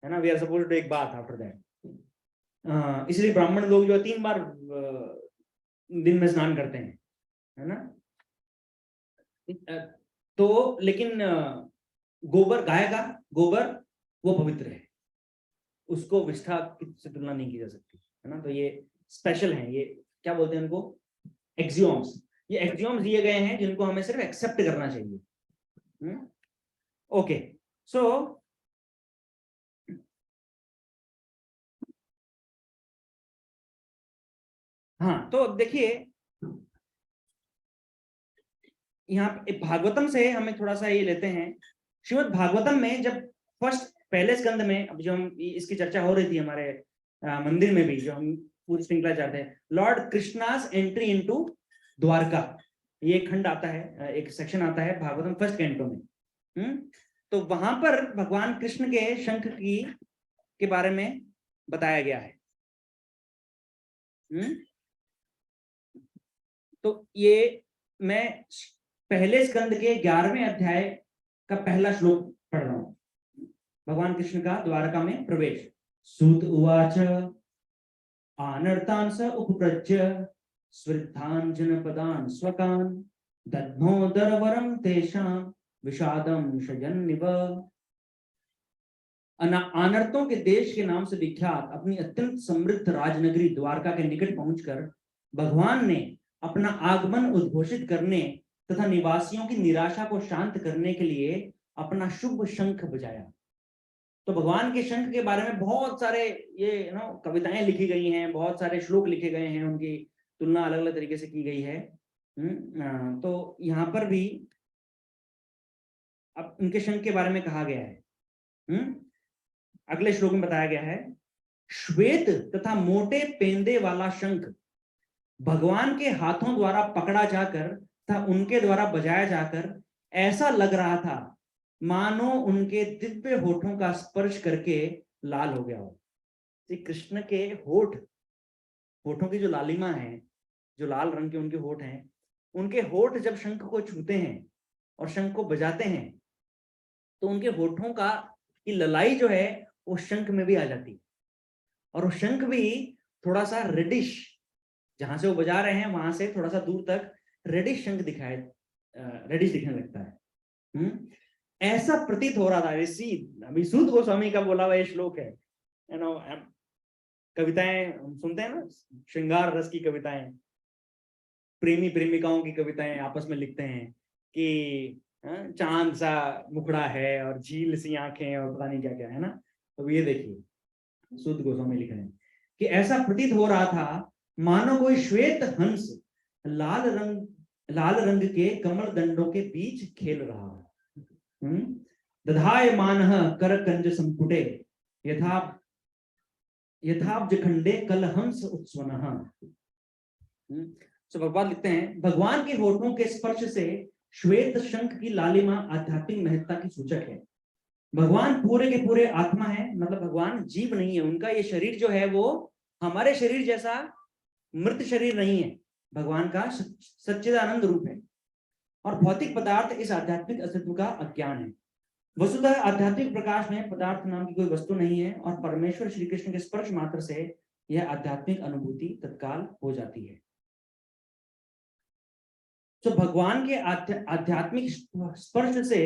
है ना. we are supposed to take bath after that. इसलिए ब्राह्मण लोग जो 3 बार दिन में स्नान करते हैं, है ना. तो लेकिन गोबर, गाय का गोबर वो पवित्र है, उसको विष्ठा से तुलना नहीं की जा सकती, है ना. तो ये स्पेशल है, ये क्या बोलते हैं उनको, एक्सियोम्स. ये एक्सियोम्स दिए गए हैं जिनको हमें सिर्फ एक्सेप्ट करना चाहिए. ओके. सो हाँ, तो अब देखिए यहाँ भागवतम से हमें थोड़ा सा ये लेते हैं. श्रीमद् भागवतम में जब फर्स्ट पहले स्कंद में, अब जो हम इसकी चर्चा हो रही थी हमारे मंदिर में भी, जो हम पूरी श्रृंखला चाहते हैं, Lord Krishna's entry into Dwarka, ये खंड आता है, एक सेक्शन आता है भागवतम फर्स्ट कैंटो में. तो वहां पर भगवान कृष्ण के शंख के बारे में बताया गया है. तो ये मैं पहले स्कंद के 11वें अध्याय का पहला श्लोक पढ़ रहा हूं. भगवान कृष्ण का द्वारका में प्रवेश. सूत उवाच आनर्तान् स उपप्रज्य स्विद्धान् जनपदान् स्वकान् दध्नोदरवरं तेषां विषादं शयन्निव. आनर्तों के देश के नाम से विख्यात अपनी अत्यंत समृद्ध राजनगरी द्वारका के निकट पहुंचकर भगवान ने अपना आगमन उद्घोषित करने तथा निवासियों की निराशा को शांत करने के लिए अपना शुभ शंख बजाया। तो भगवान के शंख के बारे में बहुत सारे ये कविताएं लिखी गई हैं, बहुत सारे श्लोक लिखे गए हैं, उनकी तुलना अलग अलग तरीके से की गई है। तो यहाँ पर भी अब उनके शंख के बारे में कहा गया है। अगले श्लोक में बताया गया है, श्वेत तथा मोटे पेंदे वाला शंख भगवान के हाथों द्वारा पकड़ा जाकर तथा उनके द्वारा बजाया जाकर ऐसा लग रहा था मानो उनके दिव्य होठों का स्पर्श करके लाल हो गया हो। श्री कृष्ण के होठों की जो लालिमा है, जो लाल रंग के उनके होठ हैं, उनके होठ जब शंख को छूते हैं और शंख को बजाते हैं तो उनके होठों का की ललाई जो है वो शंख में भी आ जाती है, और वो शंख भी थोड़ा सा रेडिश, जहां से वो बजा रहे हैं वहां से थोड़ा सा दूर तक रेडिश शंख रेडिश दिखने लगता है। ऐसा प्रतीत हो रहा था। अभी सूत गोस्वामी का बोला हुआ ये श्लोक है। कविताएं हम सुनते हैं ना, श्रृंगार रस की कविताएं, प्रेमी प्रेमिकाओं की कविताएं आपस में लिखते हैं कि चांद सा मुखड़ा है और झील सी आंखें और पता नहीं क्या क्या है ना। तो ये देखिए सूत गोस्वामी लिख रहे हैं कि ऐसा प्रतीत हो रहा था मानो कोई श्वेत हंस लाल रंग के कमल दंडों के बीच खेल रहा है। दधायमानः करकंज संपुटे यथाब्ज खंडे कलहंस उत्स्वनः। तो भगवान लिखते हैं, भगवान के होठों के स्पर्श से श्वेत शंख की लालिमा आध्यात्मिक महत्ता की सूचक है। भगवान पूरे के पूरे आत्मा है, मतलब भगवान जीव नहीं है। उनका ये शरीर जो है वो हमारे शरीर जैसा मृत शरीर नहीं है। भगवान का सच्चिदानंद रूप है और भौतिक पदार्थ इस आध्यात्मिक अस्तित्व का अज्ञान है। वस्तुतः आध्यात्मिक प्रकाश में पदार्थ नाम की कोई वस्तु नहीं है और परमेश्वर श्री कृष्ण के स्पर्श मात्र से यह आध्यात्मिक अनुभूति तत्काल हो जाती है। तो भगवान के आध्यात्मिक स्पर्श से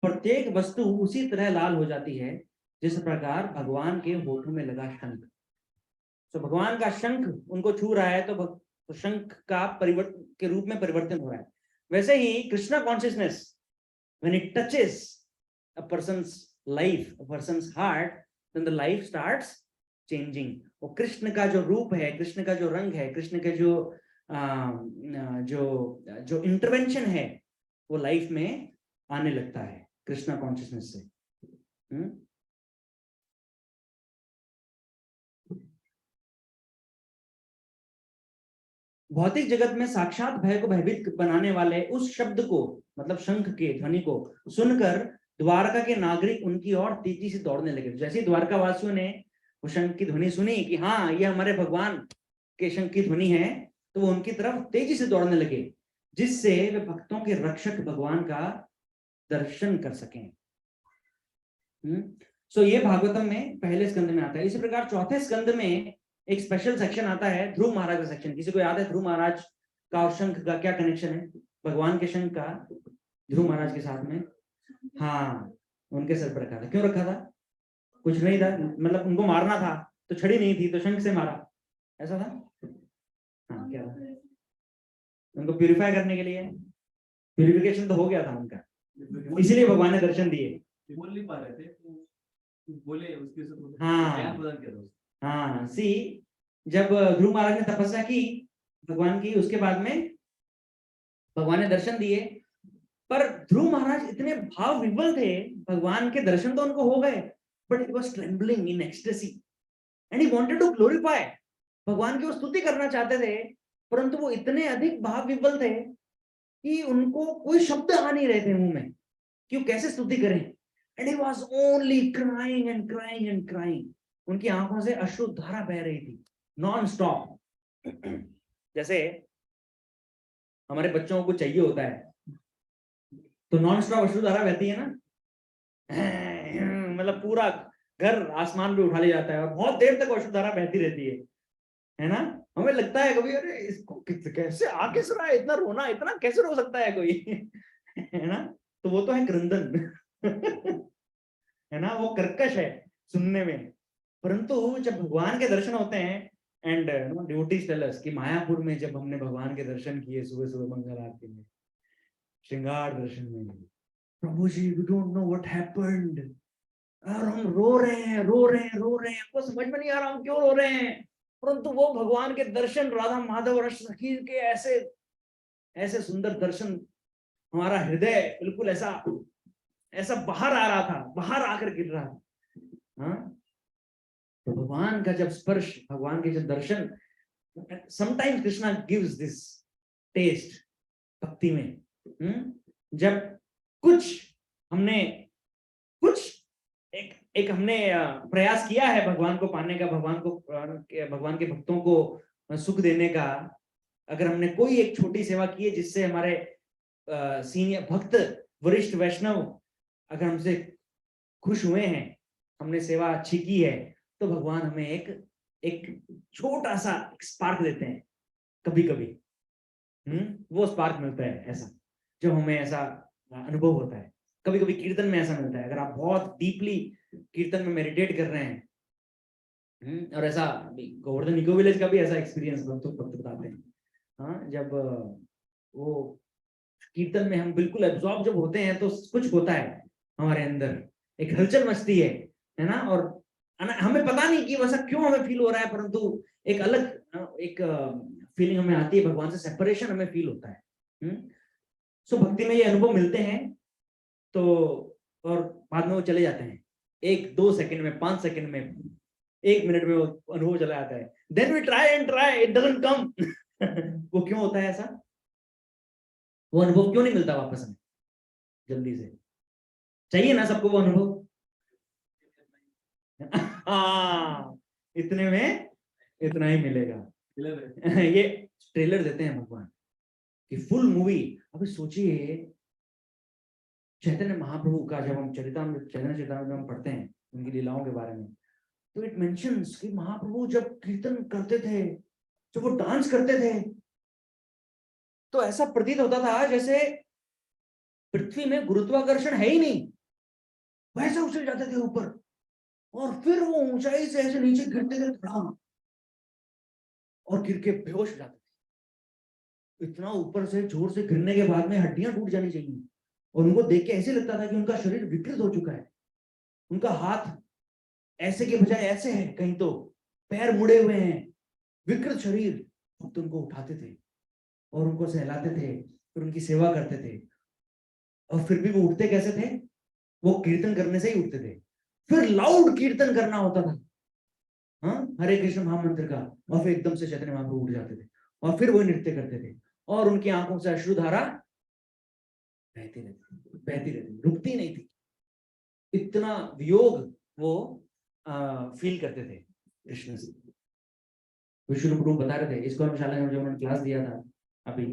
प्रत्येक वस्तु उसी तरह लाल हो जाती है जिस प्रकार भगवान के होठों में लगा शंख। तो भगवान का शंख उनको छू रहा है तो शंख का परिवर्तन के रूप में परिवर्तन हो रहा है। वैसे ही Krishna consciousness when it touches a person's life, a person's heart, then the life starts changing. वो कृष्ण का जो रूप है, कृष्ण का जो रंग है, कृष्ण के जो इंटरवेंशन है वो लाइफ में आने लगता है कृष्णा कॉन्शियसनेस से। भौतिक जगत में साक्षात भय को भयभीत बनाने वाले उस शब्द को, मतलब शंख के ध्वनि को सुनकर द्वारका के नागरिक उनकी ओर तेजी से दौड़ने लगे। जैसे द्वारका वासियों ने वो शंख की ध्वनि सुनी कि हाँ ये हमारे भगवान के शंख की ध्वनि है, तो वो उनकी तरफ तेजी से दौड़ने लगे जिससे वे भक्तों के रक्षक भगवान का दर्शन कर सकें। सो ये भागवतम में पहले स्कंद में आता है। इसी प्रकार चौथे स्कंद में एक स्पेशल सेक्शन आता है, ध्रुव महाराज का सेक्शन। किसी को याद है ध्रुव महाराज का और शंख का क्या कनेक्शन है? भगवान के शंख का ध्रुव महाराज के साथ में, हाँ उनके सर पर रखा था। क्यों रखा था? कुछ नहीं था, मतलब उनको मारना था तो छड़ी नहीं थी तो शंख से मारा, ऐसा था। हाँ क्या था? उनको प्यूरिफाई करने के लिए, प्यूरिफिकेशन तो हो गया था उनका, इसीलिए भगवान ने दर्शन दिए। बोल नहीं पा रहे थे, बोले उसके हाँ सी जब ध्रुव महाराज ने तपस्या की भगवान की, उसके बाद में भगवान ने दर्शन दिए, पर ध्रुव महाराज इतने भाव विवल थे, भगवान के दर्शन तो उनको हो गए, but it was trembling in ecstasy and he wanted to glorify. भगवान की वो स्तुति करना चाहते थे, परंतु वो इतने अधिक भाव विवल थे कि उनको कोई शब्द आ नहीं रहे थे मुंह में कि वो कैसे स्तुति करें। And he was only crying and crying and crying. उनकी आंखों से अश्रु धारा बह रही थी नॉन स्टॉप। जैसे हमारे बच्चों को चाहिए होता है तो नॉन स्टॉप अश्रुधारा बहती है ना, मतलब पूरा घर आसमान पे उठा लिया जाता है और बहुत देर तक अश्रुधारा बहती रहती है ना। हमें लगता है कभी अरे इसको कैसे आके सुना है, इतना रोना, इतना कैसे रो सकता है कोई है ना। तो वो तो है क्रंदन है ना, वो कर्कश है सुनने में। परंतु जब भगवान के दर्शन होते हैं एंड डिवोटीज टेल अस कि मायापुर में जब हमने भगवान के दर्शन किए सुबह सुबह मंगल आरती में, श्रृंगार दर्शन में, Prabhu ji we don't know what happened, और हम रो रहे हैं रो रहे हैं रो रहे हैं, हमको समझ में नहीं आ रहा हम क्यों रो रहे हैं, परंतु वो भगवान के दर्शन, राधा माधव रस सखी के ऐसे ऐसे सुंदर दर्शन, हमारा हृदय बिल्कुल ऐसा ऐसा बाहर आ रहा था, बाहर आकर गिर रहा था। हाँ, तो भगवान का जब स्पर्श, भगवान के जब दर्शन, sometimes Krishna gives this taste भक्ति में। जब कुछ हमने कुछ एक हमने प्रयास किया है भगवान को पाने का, भगवान के भक्तों को सुख देने का, अगर हमने कोई एक छोटी सेवा की है जिससे हमारे सीनियर भक्त, वरिष्ठ वैष्णव अगर हमसे खुश हुए हैं, हमने सेवा अच्छी की है, तो भगवान हमें एक छोटा सा स्पार्क देते हैं कभी कभी। वो स्पार्क मिलता है ऐसा, जो हमें ऐसा अनुभव होता है। कभी कभी कीर्तन में ऐसा मिलता है, अगर आप बहुत डीपली कीर्तन में मेडिटेट कर रहे हैं, और ऐसा गोवर्धन इको विलेज का भी ऐसा एक्सपीरियंस भक्त बताते हैं। हाँ, जब वो कीर्तन में हम बिल्कुल एब्जॉर्ब जब होते हैं, तो कुछ होता है हमारे अंदर, एक हलचल मचती है ना, और हमें पता नहीं कि वैसा क्यों हमें फील हो रहा है, परंतु एक अलग एक फीलिंग हमें आती है, भगवान से सेपरेशन हमें फील होता है। सो भक्ति में ये अनुभव मिलते हैं, तो और बाद में वो चले जाते हैं, 1-2 सेकंड में, 5 सेकंड में, 1 मिनट में वो अनुभव चला जाता है। Then we try and try, it doesn't come. वो क्यों होता है ऐसा? वो अनुभव क्यों नहीं मिलता वापस हमें जल्दी से? चाहिए ना सबको वो अनुभव। हाँ, इतने में इतना ही मिलेगा। ये ट्रेलर देते हैं भगवान कि फुल मूवी। अभी सोचिए चैतन्य महाप्रभु का, जब हम चैतन्य चरितामृत हम पढ़ते हैं उनकी लीलाओं के बारे में, तो इट मेंशंस कि महाप्रभु जब कीर्तन करते थे, जब वो डांस करते थे, तो ऐसा प्रतीत होता था जैसे पृथ्वी में गुरुत्वाकर्षण है ही नहीं, वैसे उछल जाते थे ऊपर, और फिर वो ऊंचाई से ऐसे नीचे गिरते थे धड़ाम, और गिर के बेहोश हो जाते थे। इतना ऊपर से जोर से गिरने के बाद में हड्डियां टूट जानी चाहिए, और उनको देख के ऐसे लगता था कि उनका शरीर विकृत हो चुका है, उनका हाथ ऐसे के बजाय ऐसे है, कहीं तो पैर मुड़े हुए हैं, विकृत शरीर। भक्त उनको उठाते थे और उनको सहलाते थे, फिर उनकी सेवा करते थे, और फिर भी वो उठते कैसे थे? वो कीर्तन करने से ही उठते थे। फिर लाउड कीर्तन करना होता था, हाँ, हरे कृष्ण महामंत्र का, और फिर एकदम से चैतन्य महाप्रभु उठ जाते थे, और फिर वो नृत्य करते थे, और उनकी आंखों से अश्रुधारा बहती रहती, रुकती नहीं थी। इतना वियोग वो फील करते थे कृष्ण से। विष्णु प्रभु बता रहे थे, इसको शाला में जब उन्होंने क्लास दिया था अभी,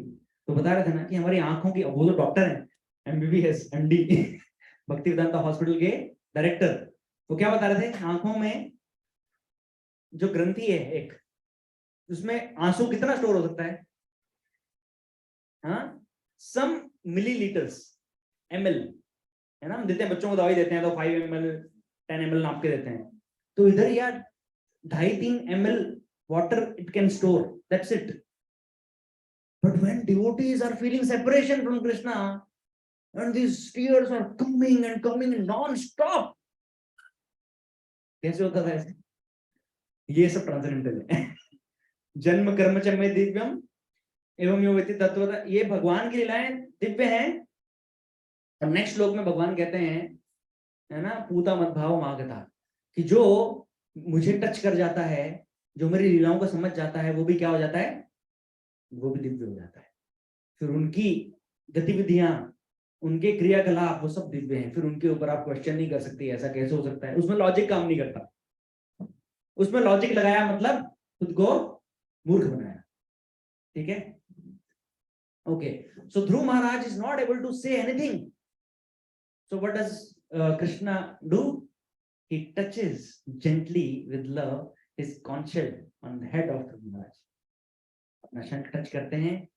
तो बता रहे थे ना कि हमारी आंखों की, वो तो डॉक्टर है, एमबीबीएस एमडी, भक्ति वेदांता हॉस्पिटल के डायरेक्टर, वो क्या बता रहे थे, आंखों में जो ग्रंथि है एक, उसमें आंसू कितना स्टोर हो सकता है? हाँ, सम मिलीलीटर्स, ml है ना, हम देते हैं बच्चों को दवाई देते हैं तो 5 ml 10 ml नाप के देते हैं, तो इधर यार 2.5-3 ml water it can store, that's it. But when devotees are feeling separation from Krishna, and these tears are coming and coming non-stop, कैसे होता था ऐसे? ये सब ट्रांसेंडेंटल है। जन्म कर्म च में दिव्यम एवं यो वेति तत्वतः, ये भगवान की लीलाएं दिव्य हैं। और नेक्स्ट श्लोक में भगवान कहते हैं, है ना, पूता मत भाव मागता, कि जो मुझे टच कर जाता है, जो मेरी लीलाओं को समझ जाता है, वो भी क्या हो जाता है? वो भी दिव्य हो जाता है। फिर उनकी गतिविधियां, उनके क्रियाकलाप, वो सब दिव्य हैं। फिर उनके ऊपर आप क्वेश्चन नहीं कर सकते ऐसा कैसे हो सकता है, उसमें लॉजिक काम नहीं करता। उसमें लॉजिक लगाया मतलब खुद को मूर्ख बनाया। ठीक है, okay. So Dhruv Maharaj is not able to say anything. So what does Krishna do? He touches gently with love his conch shell on the head of Dhruv Maharaj. अपना शंख टच करते हैं,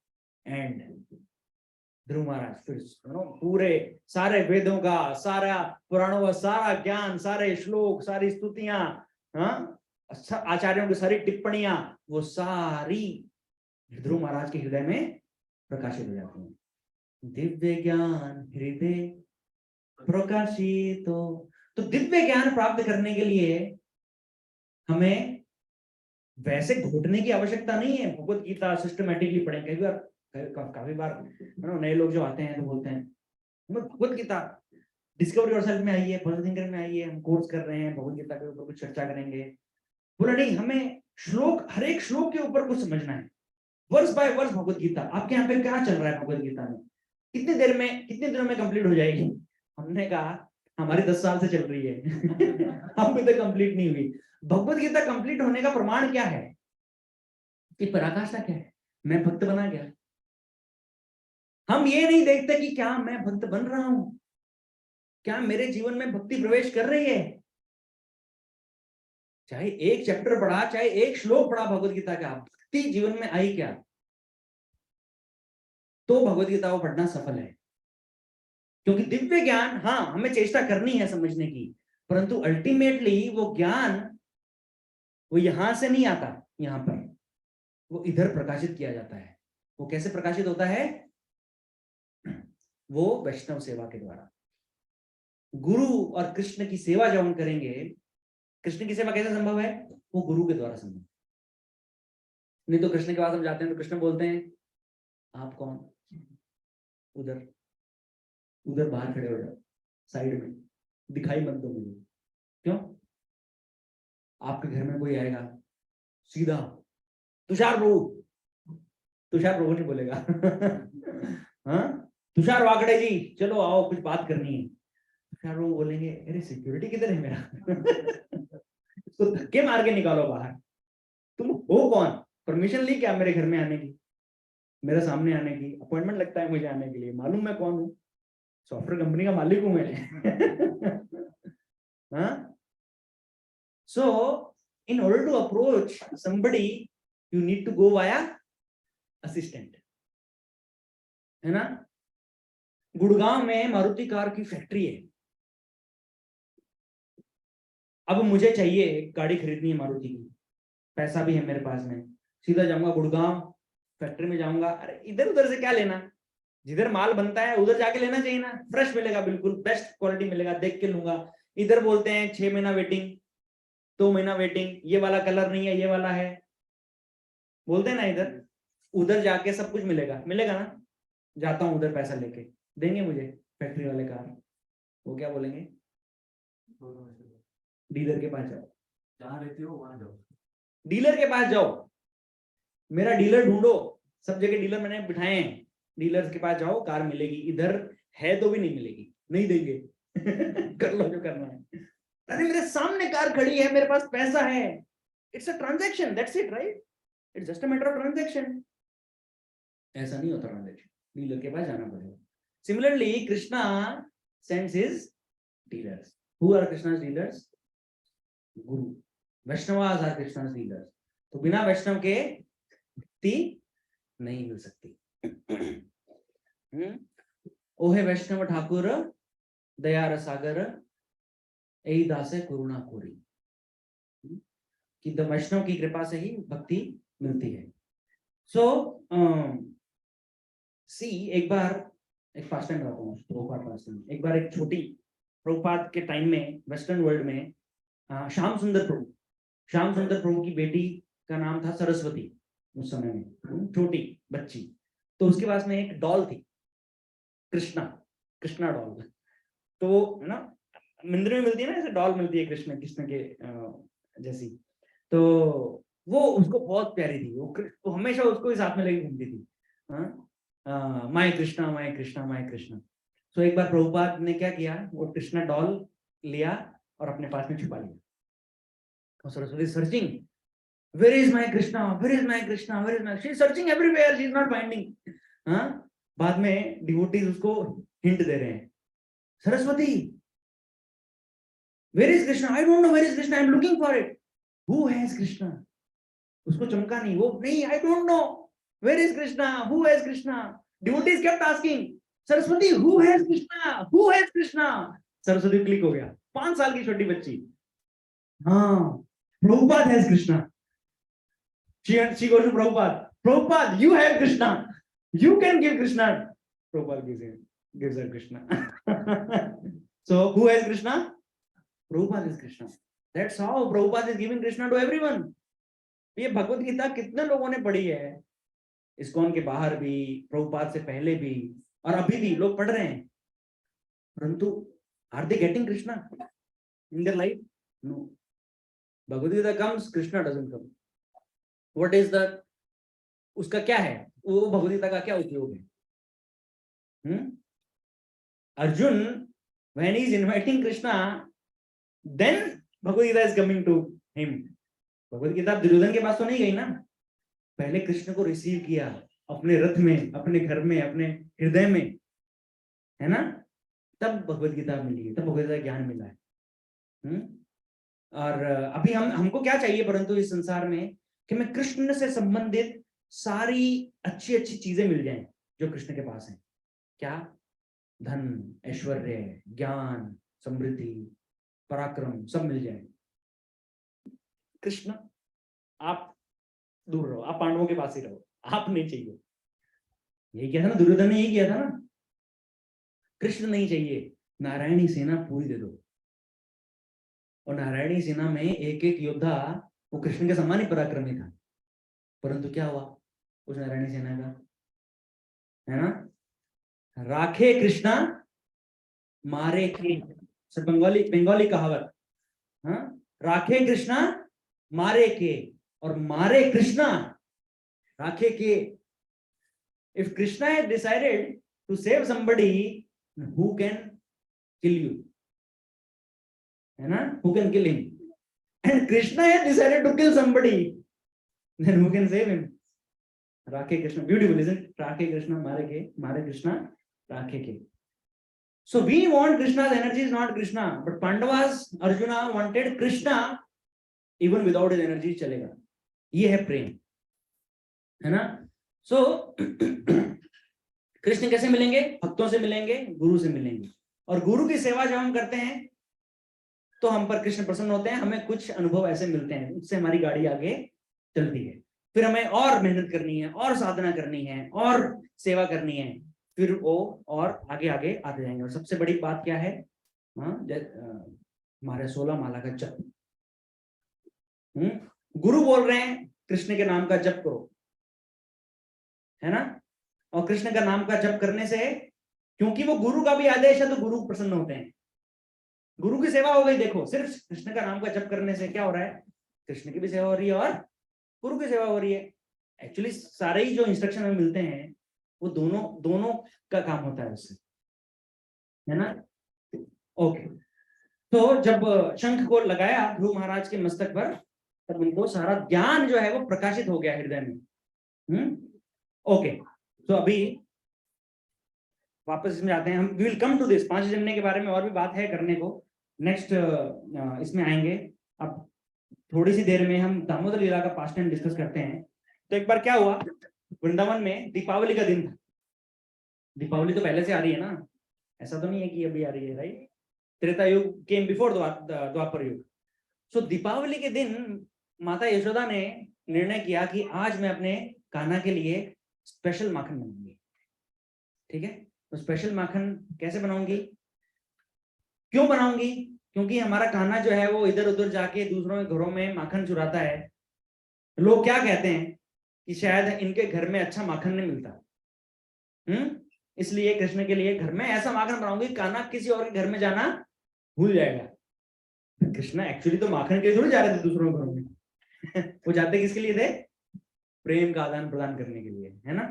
एंड ध्रुव महाराज फिर पूरे सारे वेदों का, सारा पुराणों का सारा ज्ञान, सारे श्लोक, सारी स्तुतियां, हाँ, आचार्यों की सारी टिप्पणियां वो सारी ध्रुव महाराज के हृदय में प्रकाशित हो जाती हैं। दिव्य ज्ञान हृदय प्रकाशित तो दिव्य ज्ञान प्राप्त करने के लिए हमें वैसे घोटने की आवश्यकता नहीं है। भगवत गीता सिस्टमेटिकली पढ़ें। काफी बार नए लोग जो आते हैं तो बोलते हैं भगवत गीता डिस्कवरी योरसेल्फ में आई है, भगवत थिंकर में आई है, हम कोर्स कर रहे हैं, भगवत गीता के ऊपर कुछ चर्चा करेंगे। बोला नहीं, हमें श्लोक, हर एक श्लोक के ऊपर कुछ समझना है, वर्ष बाय वर्ष भगवत गीता। आपके यहाँ पे क्या चल रहा है भगवत गीता में, कितनी देर में, कितने दिनों में कंप्लीट हो जाएगी? हमने कहा हमारी 10 साल से चल रही है अभी तक कंप्लीट नहीं हुई। भगवत गीता कंप्लीट होने का प्रमाण क्या है कि पराकाष्ठा क्या है? मैं भक्त बना गया। हम ये नहीं देखते कि क्या मैं भक्त बन रहा हूं, क्या मेरे जीवन में भक्ति प्रवेश कर रही है। चाहे एक चैप्टर पढ़ा, चाहे एक श्लोक पढ़ा भगवत गीता का, भक्ति जीवन में आई क्या, तो भगवत गीता को पढ़ना सफल है। क्योंकि दिव्य ज्ञान, हाँ हमें चेष्टा करनी है समझने की, परंतु अल्टीमेटली वो ज्ञान वो यहां से नहीं आता, यहां पर वो इधर प्रकाशित किया जाता है। वो कैसे प्रकाशित होता है? वो वैष्णव सेवा के द्वारा। गुरु और कृष्ण की सेवा जब हम करेंगे, कृष्ण की सेवा कैसे संभव है? वो गुरु के द्वारा संभव। नहीं तो कृष्ण के पास हम जाते हैं तो कृष्ण बोलते हैं आप कौन, उधर उधर बाहर खड़े हो जाओ, साइड में, दिखाई मत दो मुझे। क्यों? आपके घर में कोई आएगा सीधा तुषार प्रभु, तुषार प्रभु नहीं बोलेगा हाँ तुषार वाकड़े जी चलो आओ कुछ बात करनी है। तुषार प्रभु बोलेंगे अरे सिक्योरिटी किधर है मेरा इसको धक्के मार के निकालो बाहर। तुम हो कौन? परमिशन ली क्या मेरे घर में आने की, मेरे सामने आने की? अपॉइंटमेंट लगता है मुझे आने के लिए, मालूम मैं कौन हूँ? सॉफ्टवेयर कंपनी का मालिक हूं मैं हाँ? So, in order to approach somebody, you need to go via assistant, है ना? गुड़गांव में मारुति कार की फैक्ट्री है। अब मुझे चाहिए गाड़ी खरीदनी है मारुति की, पैसा भी है मेरे पास में, सीधा जाऊंगा गुड़गांव फैक्ट्री में जाऊंगा। अरे इधर उधर से क्या लेना, जिधर माल बनता है उधर जाके लेना चाहिए ना, फ्रेश मिलेगा, बिल्कुल बेस्ट क्वालिटी मिलेगा, देख के लूंगा। इधर बोलते हैं 6 महीना वेटिंग, 2 महीना वेटिंग, ये वाला कलर नहीं है ये वाला है, बोलते हैं ना। इधर उधर जाके सब कुछ मिलेगा, मिलेगा ना? जाता हूं उधर, पैसा लेके देंगे मुझे फैक्ट्री वाले कार, वो क्या बोलेंगे? डीलर के पास जाओ, जहां रहते हो वहां जाओ, डीलर के पास जाओ, मेरा डीलर ढूंढो। सब जगह डीलर मैंने बिठाए हैं, डीलर के पास जाओ कार मिलेगी। इधर है तो भी नहीं मिलेगी, नहीं देंगे कर लो जो करना है। अरे मेरे सामने कार खड़ी है, मेरे पास पैसा है, it's a transaction, that's it, right? It's just a matter of transaction. ऐसा नहीं होता ट्रांजैक्शन, डीलर के पास जाना पड़ेगा। Similarly Krishna sends his dealers. Who are Krishna's dealers? Guru. Vaishnavas are Krishna's dealers. तो बिना वैष्णव के मुक्ति नहीं मिल सकती। ओहे वैष्णव ठाकुर दयार सागर यही दास है करुणा कोरी, कि द वैष्णव की कृपा से ही भक्ति मिलती है। सो सी, एक बार एक पास्ट टाइम बताता हूँ, प्रभुपाद पास्ट टाइम। एक बार एक छोटी, प्रभुपाद के टाइम में वेस्टर्न वर्ल्ड में श्याम सुंदर प्रभु की बेटी का नाम था सरस्वती। उस समय में छोटी बच्ची, तो उसके पास में एक डॉल थी, कृष्णा डॉल। तो ना मंदिर में मिलती है ना ऐसे डॉल मिलती है कृष्ण के जैसी, तो वो उसको बहुत प्यारी थी। वो हमेशा उसको ही साथ में लेके घूमती थी, my Krishna my Krishna my Krishna. तो एक बार प्रभुपाद ने क्या किया, वो कृष्णा डॉल लिया और अपने पास में छुपा लिया। और Saraswati searching, where is my Krishna, where is my Krishna, where is my, she is searching everywhere, she is not finding. बाद में डिवोटीज उसको हिंट दे रहे हैं, Saraswati where is Krishna, I don't know where is Krishna, I am looking for it, who has Krishna. उसको चमका नहीं, वो नहीं, I don't know where is Krishna, who has Krishna. Devotees kept asking, Saraswati who has Krishna, who has Krishna. Saraswati click हो गया, 5 साल की छोटी बच्ची। हाँ Prabhupada has Krishna. She goes to Prabhupada. Prabhupada, you have Krishna. You can give Krishna. Prabhupada gives her Krishna. So who has Krishna? Prabhupada is Krishna. That's how Prabhupada is giving Krishna to everyone. ये भगवत गीता कितने लोगों ने पढ़ी है? इस्कॉन के बाहर भी, प्रभुपाद से पहले भी, और अभी भी लोग पढ़ रहे हैं. परंतु are they getting Krishna in their life? No. Bhagavad Gita comes, Krishna doesn't come. What is the, उसका क्या है, वो भगवद गीता का क्या उपयोग है? Arjun, when he is inviting Krishna, then Bhagavad Gita is coming to him. Bhagavad Gita Duryodhan के पास तो नहीं गई ना, पहले कृष्ण को रिसीव किया अपने रथ में, अपने घर में, अपने हृदय में, है ना, तब भगवद गीता मिली, तब भगवद गीता ज्ञान मिला है. और अभी हमको क्या चाहिए परंतु इस संसार में कि मैं कृष्ण से संबंधित सारी अच्छी अच्छी चीजें मिल जाएं जो कृष्ण के पास हैं. क्या? धन, ऐश्वर्य, ज्ञान, समृद्धि, पराक्रम, सब मिल जाए. कृष्ण आप दूर रहो, आप पांडवों के पास ही रहो, आप नहीं चाहिए. यही किया था ना दुर्योधन ने, यही किया था ना. कृष्ण नहीं चाहिए, नारायणी सेना पूरी दे दो. और नारायणी सेना में एक एक योद्धा वो कृष्ण के समान ही पराक्रमी था. परंतु क्या हुआ उस नारायणी सेना का, है ना? राखे कृष्णा मारे के, सब बंगाली कहावत. हाँ, राखे कृष्णा मारे के, और मारे कृष्णा राखे के. If Krishna has decided to save somebody, who can kill you? है ना? Who can kill him? And Krishna has decided to kill somebody, then who can save him? Rakhe Krishna. Beautiful, isn't it? Rakhe Krishna, Mare Krishna, Rakhe ke. So we want Krishna's energy, is not Krishna. But Pandavas, Arjuna wanted Krishna, even without his energy chalega. ये है प्रेम, है ना? So कृष्ण कैसे मिलेंगे? भक्तों से मिलेंगे, गुरु से मिलेंगे. और गुरु की सेवा जब हम करते हैं तो हम पर कृष्ण प्रसन्न होते हैं. हमें कुछ अनुभव ऐसे मिलते हैं, उससे हमारी गाड़ी आगे चलती है. फिर हमें और मेहनत करनी है, और साधना करनी है, और सेवा करनी है, फिर वो और आगे आगे आते जाएंगे. और सबसे बड़ी बात क्या है? हमारे 16 माला का जप. गुरु बोल रहे हैं कृष्ण के नाम का जप करो, है ना? और कृष्ण का नाम का जप करने से, क्योंकि वो गुरु का भी आदेश है, तो गुरु प्रसन्न होते हैं. गुरु की सेवा हो गई. देखो, सिर्फ कृष्ण का नाम का जप करने से क्या हो रहा है? कृष्ण की भी सेवा हो रही है और गुरु की सेवा हो रही है. एक्चुअली सारे ही जो इंस्ट्रक्शन हमें मिलते हैं वो दोनों का काम होता है उससे, है ना? ओके. तो जब शंख को लगाया ध्रुव महाराज के मस्तक पर, तब उनको सारा ज्ञान जो है वो प्रकाशित हो गया हृदय में. ओके. तो अभी वापस इसमें आते हैं हम. We will come to this. 5 जन्ने के बारे में और भी बात है करने को. नेक्स्ट इसमें आएंगे. अब थोड़ी सी देर में हम दामोदर लीला का पास्ट टाइम डिस्कस करते हैं. तो एक बार क्या हुआ, वृंदावन में दीपावली का दिन था. दीपावली तो पहले से आ रही है ना, ऐसा तो नहीं है कि अभी आ रही है, राइट? त्रेता युग केम बिफोर द्वापर युग. सो दीपावली के दिन माता यशोदा ने निर्णय किया कि आज मैं अपने कान्हा के लिए स्पेशल माखन बनाऊंगी. ठीक है? तो स्पेशल माखन कैसे बनाऊंगी, क्यों बनाऊंगी? क्योंकि हमारा कान्हा जो है वो इधर उधर जाके दूसरों के घरों में माखन चुराता है. लोग क्या कहते हैं कि शायद इनके घर में अच्छा माखन नहीं मिलता. इसलिए कृष्ण के लिए घर में ऐसा माखन बनाऊंगी, कान्हा किसी और के घर में जाना भूल जाएगा. कृष्ण एक्चुअली तो माखन के लिए थोड़ी जा रहे थे दूसरों के घरों में. वो जाते किसके लिए थे? प्रेम का आदान प्रदान करने के लिए, है ना?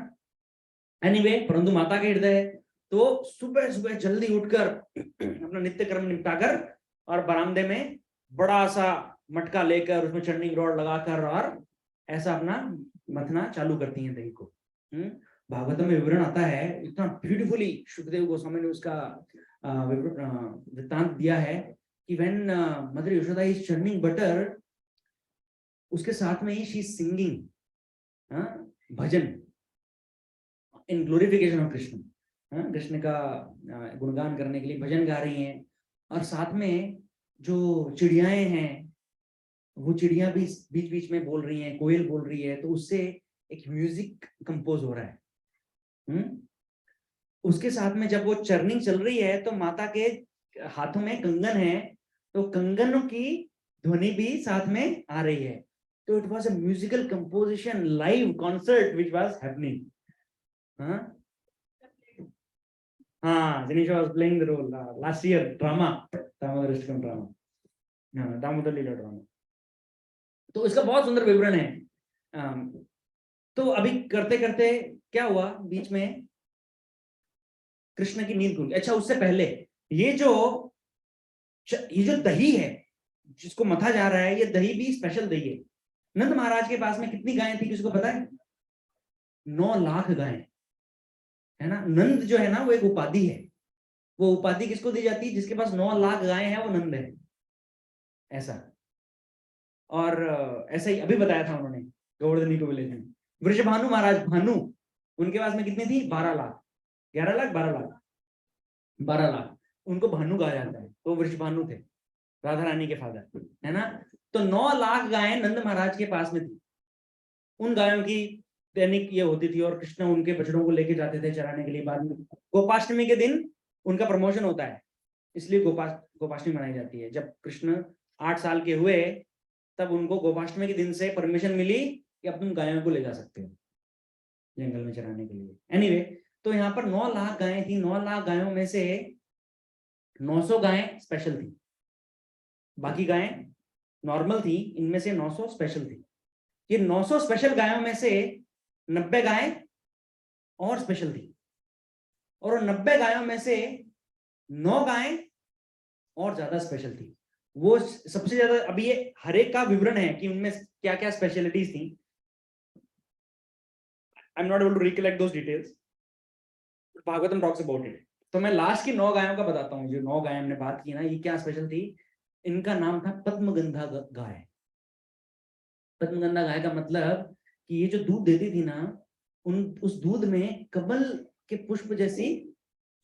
एनीवे, परंतु माता के हृदय है, तो सुबह सुबह जल्दी उठकर अपना नित्य कर्म निपटाकर और बरामदे में बड़ा सा मटका लेकर उसमें चर्निंग रॉड लगाकर और ऐसा अपना मथना चालू करती हैं दही को. भागवत में विवरण आता है इतना ब्यूटीफुली. सुखदेव गोस्वामी ने उसका वृत्तांत दिया है कि when mother Yashoda is churning butter, उसके साथ में ही she is singing bhajan in glorification of Krishna. Krishna का गुणगान करने के लिए भजन गा रही हैं. और साथ में जो चिड़ियाएं हैं वो चिड़िया भी बीच बीच में बोल रही हैं, कोयल बोल रही है, तो उससे एक म्यूजिक कंपोज हो रहा है। उसके साथ में जब वो चर्निंग चल रही है तो माता के हाथों में कंगन है, तो कंगनों की ध्वनि भी साथ में आ रही है। तो it was a musical composition live concert which was happening. हाँ, Janisha was playing the role last year drama, Damodar Ashtakam drama, हाँ, दामोदर लीला ड्रामा। तो इसका बहुत सुंदर विवरण है। तो अभी करते करते क्या हुआ, बीच में कृष्ण की नींद खुल गई। अच्छा, उससे पहले ये जो दही है जिसको मथा जा रहा है, ये दही भी स्पेशल दही है। नंद महाराज के पास में कितनी गायें थी, किसको पता है? 9 लाख गायें, है ना। नंद जो है ना, वो एक उपाधि है। वो उपाधि किसको दी जाती है? जिसके पास 9 लाख गायें हैं, वो नंद है, ऐसा। और ऐसा ही अभी बताया था उन्होंने गोवर्धनी को विलेज में। वृषभानु महाराज, भानु, उनके पास में कितनी थी? 12 लाख, 11 लाख, 12 लाख, 12 लाख। उनको भानु कहा जाता है, तो वृषभानु थे, राधा रानी के फादर, है ना। तो 9 लाख गायें नंद महाराज के पास में थी। उन गायों की दैनिक ये होती थी, और कृष्ण उनके बछड़ों को लेके जाते थे चराने के लिए। बाद में गोपाष्टमी के दिन उनका प्रमोशन होता है, इसलिए गोपाष्टमी मनाई जाती है। जब कृष्ण 8 साल के हुए, तब उनको गोपाष्टमी के दिन से परमिशन मिली कि अब तुम गायों को ले जा सकते हो जंगल में चराने के लिए। एनीवे, तो यहाँ पर 9 लाख गायें थी। 9 लाख गायों में से 900 गायें स्पेशल थी, बाकी गायें नॉर्मल थी। इनमें से 900 स्पेशल थी। ये 900 स्पेशल गायों में से 90 गायें और स्पेशल थी, और 90 गायों में से 9 गायें और ज्यादा स्पेशल थी। वो सबसे ज्यादा, अभी ये हर एक का विवरण है कि उनमें क्या क्या स्पेशलिटीज थी। I am not able to recollect those details, Bhagavatam talks about it. तो मैं लास्ट की 9 गायों का बताता हूँ। जो 9 गाय हमने बात की ना, ये क्या स्पेशल थी? इनका नाम था पद्मगंधा गाय। पद्मगंधा गाय का मतलब कि ये जो दूध देती थी ना, उस दूध में कमल के पुष्प जैसी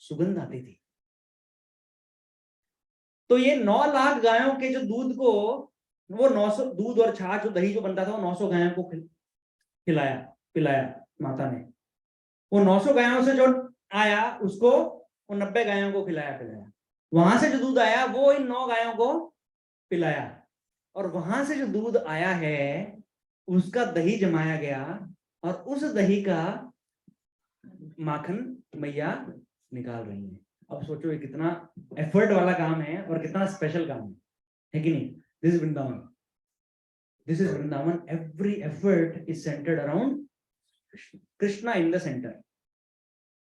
सुगंध आती थी। तो ये 9 लाख गायों के जो दूध को, वो 900 दूध और छाछ और दही जो बनता था, वो 900 गायों को खिलाया पिलाया माता ने। वो 900 गायों से जो आया, उसको वो 90 गायों को खिलाया पिलाया। वहां से जो दूध आया, वो इन 9 गायों को पिलाया, और वहां से जो दूध आया है, उसका दही जमाया गया, और उस दही का माखन मैया निकाल रही है। अब सोचो ये कितना एफर्ट वाला काम है और कितना स्पेशल काम है कि नहीं? This is Vrindavan, this is Vrindavan. Every effort is centred around Krishna, in the centre.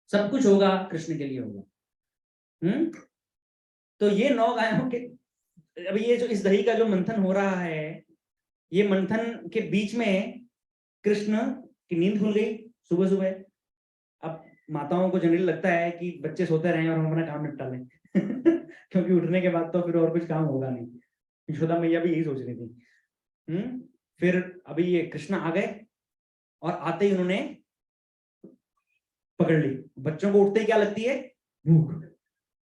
सब कुछ होगा कृष्ण के लिए होगा। तो ये 9 गायों के, अभी ये जो इस दही का जो मंथन हो रहा है, ये मंथन के बीच में कृष्ण की नींद खुल गई सुबह सुबह। अब माताओं को जनरली लगता है कि बच्चे सोते रहें और हम अपना काम निपटा लें क्योंकि उठने के बाद तो फिर और कुछ काम होगा नहीं। यशोदा मैया भी यही सोच रही थी। फिर अभी ये कृष्ण आ गए, और आते ही उन्होंने पकड़ ली। बच्चों को उठते ही क्या लगती है? भूख।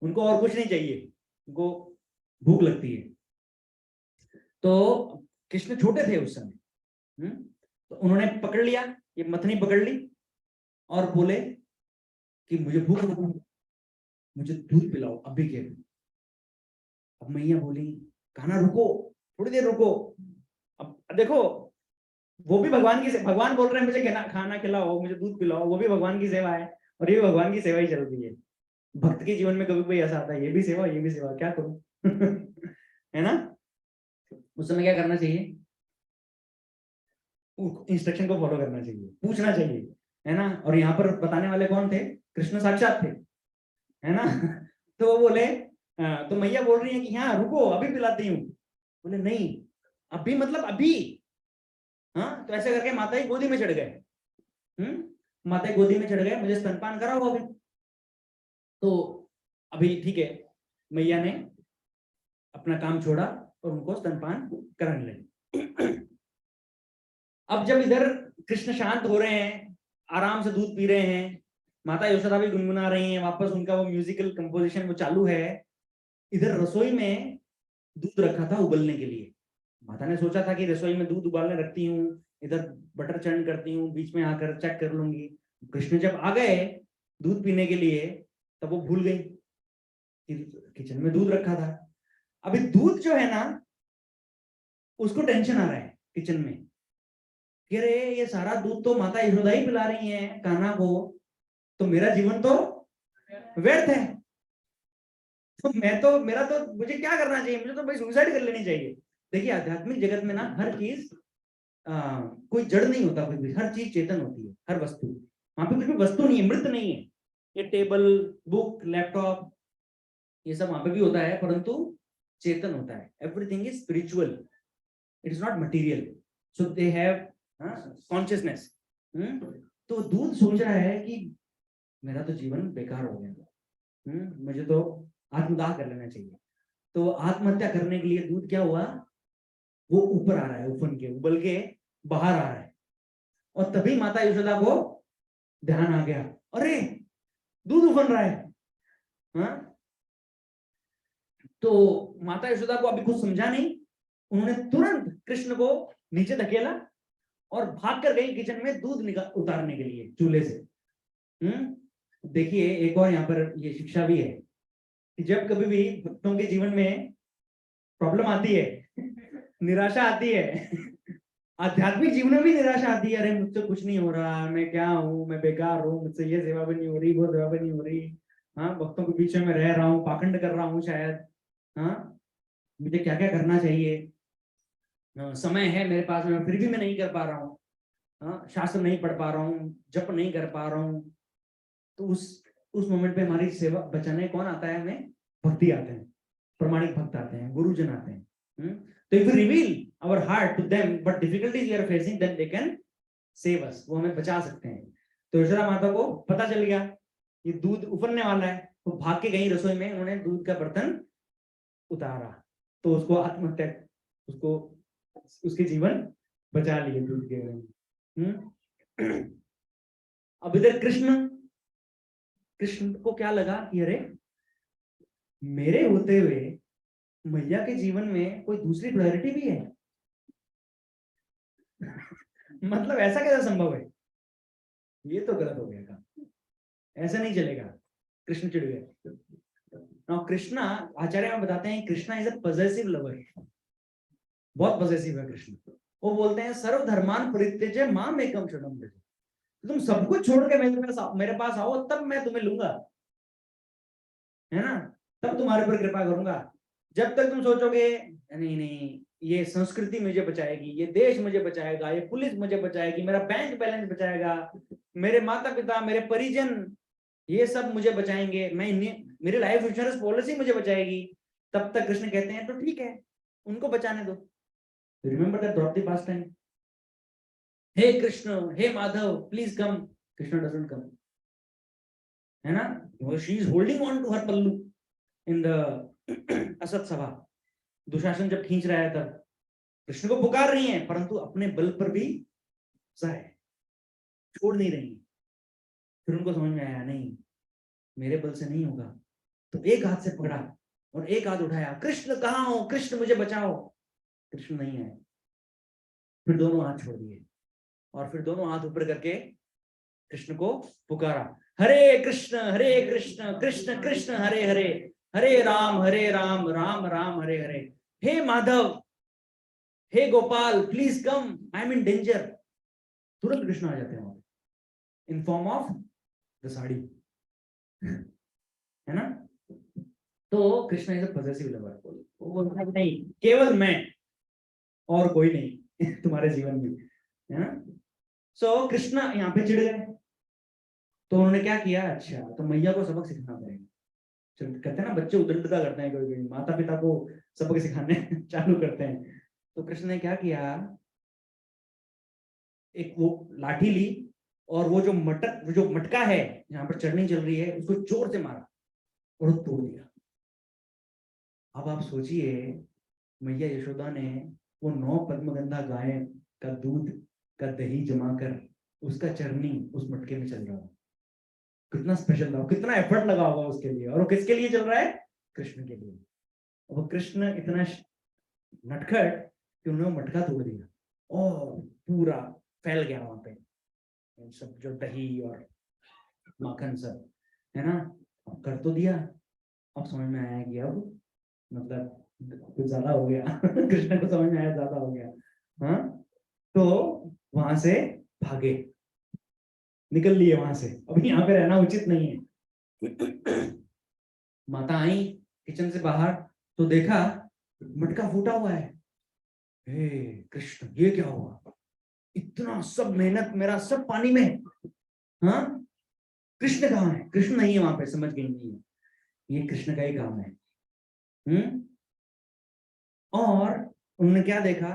उनको और कुछ नहीं चाहिए, उनको भूख लगती है। तो कृष्ण छोटे थे उस समय। तो उन्होंने पकड़ लिया, ये मथनी पकड़ ली, और बोले कि मुझे भूख लगी, मुझे दूध पिलाओ अभी के। अब मैया बोली, कहना रुको, थोड़ी देर रुको। अब देखो, वो भी भगवान की, भगवान बोल रहे हैं मुझे खाना खिलाओ, मुझे दूध पिलाओ, वो भी भगवान की सेवा है, और ये भी भगवान की सेवा ही चल रही है। भक्त के जीवन में कभी कोई ऐसा आता है, ये भी सेवा, ये भी सेवा, क्या करूं है ना। उस समय क्या करना चाहिए? इंस्ट्रक्शन को फॉलो करना चाहिए, पूछना चाहिए, है ना। और यहाँ पर बताने वाले कौन थे? कृष्ण साक्षात थे, है ना तो वो बोले, तो मैया बोल रही है कि हाँ रुको, अभी पिलाती हूँ। बोले नहीं, अभी मतलब अभी। हाँ, तो ऐसे करके माता ही गोदी में चढ़ गए। माता ही गोदी में चढ़ गए, मुझे स्तनपान कराओ अभी। तो अभी ठीक है, मैया ने अपना काम छोड़ा और उनको स्तनपान कराने लगे। अब जब इधर कृष्ण शांत हो रहे हैं, आराम से दूध पी रहे हैं, माता यशोदा भी गुनगुना रही हैं, वापस उनका वो म्यूजिकल कंपोजिशन वो चालू है। इधर रसोई में दूध रखा था उबलने के लिए, माता ने सोचा था कि रसोई में दूध उबालने रखती हूँ, इधर बटर चर्न करती हूँ, बीच में आकर चेक कर लूंगी। कृष्ण जब आ गए दूध पीने के लिए तब वो भूल गई कि किचन में दूध रखा था। अभी दूध जो है ना उसको टेंशन आ रहा है किचन में कि अरे ये सारा दूध तो माता यशोदा ही पिला रही है कान्हा को, तो मेरा जीवन तो व्यर्थ है। तो मेरा तो मुझे क्या करना चाहिए, मुझे तो भाई सुसाइड कर लेनी चाहिए। देखिए आध्यात्मिक जगत में ना हर चीज कोई जड़ नहीं होता, कुछ भी, हर चीज चेतन होती है, हर वस्तु। वहां पे कुछ भी वस्तु नहीं है, मृत नहीं है। ये टेबल, बुक, लैपटॉप, ये सब वहां पे भी होता है, परंतु चेतन होता है। Everything is spiritual, it is not material. So they have consciousness. तो दूध सोच रहा है कि मेरा तो जीवन बेकार हो गया, मुझे तो आत्मदाह कर लेना चाहिए। तो आत्महत्या करने के लिए दूध क्या हुआ, वो ऊपर आ रहा है, उफन के उबल के बाहर आ रहा है। और तभी माता यशोदा को ध्यान आ गया, अरे दूध उफन रहा है। हाँ? तो माता यशोदा को अभी कुछ समझा नहीं, उन्होंने तुरंत कृष्ण को नीचे धकेला और भाग कर गई किचन में दूध उतारने के लिए चूल्हे से। देखिए एक और यहाँ पर ये शिक्षा भी है कि जब कभी भी भक्तों के जीवन में प्रॉब्लम आती है, निराशा आती है, आध्यात्मिक जीवन में भी निराशा आती है, अरे मुझसे कुछ नहीं हो रहा, मैं क्या हूँ, मैं बेकार हूँ, मुझसे ये सेवा भी नहीं हो रही, वो सेवा भी नहीं हो रही। हाँ, भक्तों के बीच में रह रहा हूँ, पाखंड कर रहा हूँ शायद। हाँ, मुझे क्या क्या करना चाहिए, समय है मेरे पास में, फिर भी मैं नहीं कर पा रहा हूँ। हाँ, शास्त्र नहीं पढ़ पा रहा हूँ, जप नहीं कर पा रहा हूँ। तो उस मोमेंट पे हमारी सेवा बचाने कौन आता है, हमें भक्ति आते हैं, प्रमाणिक भक्त आते हैं, गुरुजन आते हैं। तो if we reveal our heart to them but difficulties we are facing, then they can save us, वो हमें बचा सकते हैं। तो यशोदा माता को पता चल गया ये दूध उफनने वाला है, तो भाग के गई रसोई में, उन्होंने दूध का बर्तन उतारा, तो उसको आत्महत्या, उसको उसके जीवन बचा लिए दूध के। अब इधर कृष्ण को क्या लगा कि अरे मेरे होते हुए मैया के जीवन में कोई दूसरी प्रायोरिटी भी है। मतलब ऐसा कैसा संभव है, ये तो गलत हो गया काम, ऐसा नहीं चलेगा। कृष्ण चिढ़ गए। नाउ कृष्णा, आचार्य में बताते हैं Krishna is a possessive lover, बहुत पजेसिव है कृष्ण। वो बोलते हैं सर्व धर्मान परित्यज्य माम एकम शरणम व्रज, तुम सब कुछ छोड़ के मेरे पास आओ, तब मैं तुम्हें लूंगा, है ना, तब तुम्हारे पर कृपा करूंगा। जब तक तुम सोचोगे नहीं नहीं ये संस्कृति मुझे बचाएगी, ये देश मुझे बचाएगा, ये पुलिस मुझे बचाएगी, मेरा बैंक बैलेंस बचाएगा, मेरे माता पिता, मेरे परिजन, ये सब मुझे बचाएंगे, मैं मेरी लाइफ इंश्योरेंस पॉलिसी मुझे बचाएगी, तब तक कृष्ण कहते हैं तो ठीक है, उनको बचाने दो। Remember that Draupadi pastime, हे कृष्ण, हे Madhav, please come, Krishna doesn't come, है ना, she is holding on to her pallu in the asat sabha. Dushasan जब खींच रहा है तब कृष्ण को पुकार रही है, परंतु अपने बल पर भी छोड़ नहीं रही। फिर उनको समझ में आया नहीं, मेरे बल से नहीं होगा, तो एक हाथ से पकड़ा और एक हाथ उठाया, कृष्ण कहाँ हो, कृष्ण मुझे बचाओ। कृष्ण नहीं है, फिर दोनों हाथ छोड़ दिए और फिर दोनों हाथ ऊपर करके कृष्ण को पुकारा, हरे कृष्ण कृष्ण कृष्ण हरे हरे, हरे राम राम राम हरे हरे, हे माधव, हे Gopal, please come, I am in danger. तुरंत कृष्ण आ जाते हैं in form of the sari, है ना। तो Krishna is a possessive lover, वो बोलता है नहीं केवल मैं और कोई नहीं तुम्हारे जीवन में, है ना। सो कृष्ण यहाँ पे चिढ़ गए, तो उन्होंने क्या किया, अच्छा तो मैया को सबक सिखाना पड़ेगा। कहते हैं ना बच्चे उद्दंडता करते हैं, कोई कोई माता पिता को सबक सिखाने चालू करते हैं। तो कृष्ण ने क्या किया, एक वो लाठी ली और वो जो मटका है जहां पर चटनी चल रही है उसको जोर से मारा और तोड़ दिया। अब आप सोचिए मैया यशोदा ने वो 9 पद्मगंधा गाय का दूध का दही जमाकर उसका चरनी उस मटके में चल रहा है, कितना स्पेशल था, कितना एफर्ट लगा होगा उसके लिए, और वो किसके लिए चल रहा है, कृष्ण के लिए। वो कृष्ण इतना नटखट कि उन्होंने मटका तोड़ दिया और पूरा फैल गया वहां पे सब, जो दही और माखन सब है ना। अब कर तो दिया, अब समझ में आया कि अब मतलब कुछ ज्यादा हो गया कृष्ण को समझ में आया ज्यादा हो गया। हाँ, तो वहां से भागे, निकल लिए वहां से, अब यहाँ पे रहना उचित नहीं है। माता आई किचन से बाहर तो देखा मटका फूटा हुआ है। हे कृष्ण, ये क्या हुआ? इतना सब मेहनत मेरा सब पानी में। हाँ, कृष्ण कहाँ है? कृष्ण नहीं है वहां पे, समझ गई नहीं है, ये कृष्ण का ही काम है। और उन्होंने क्या देखा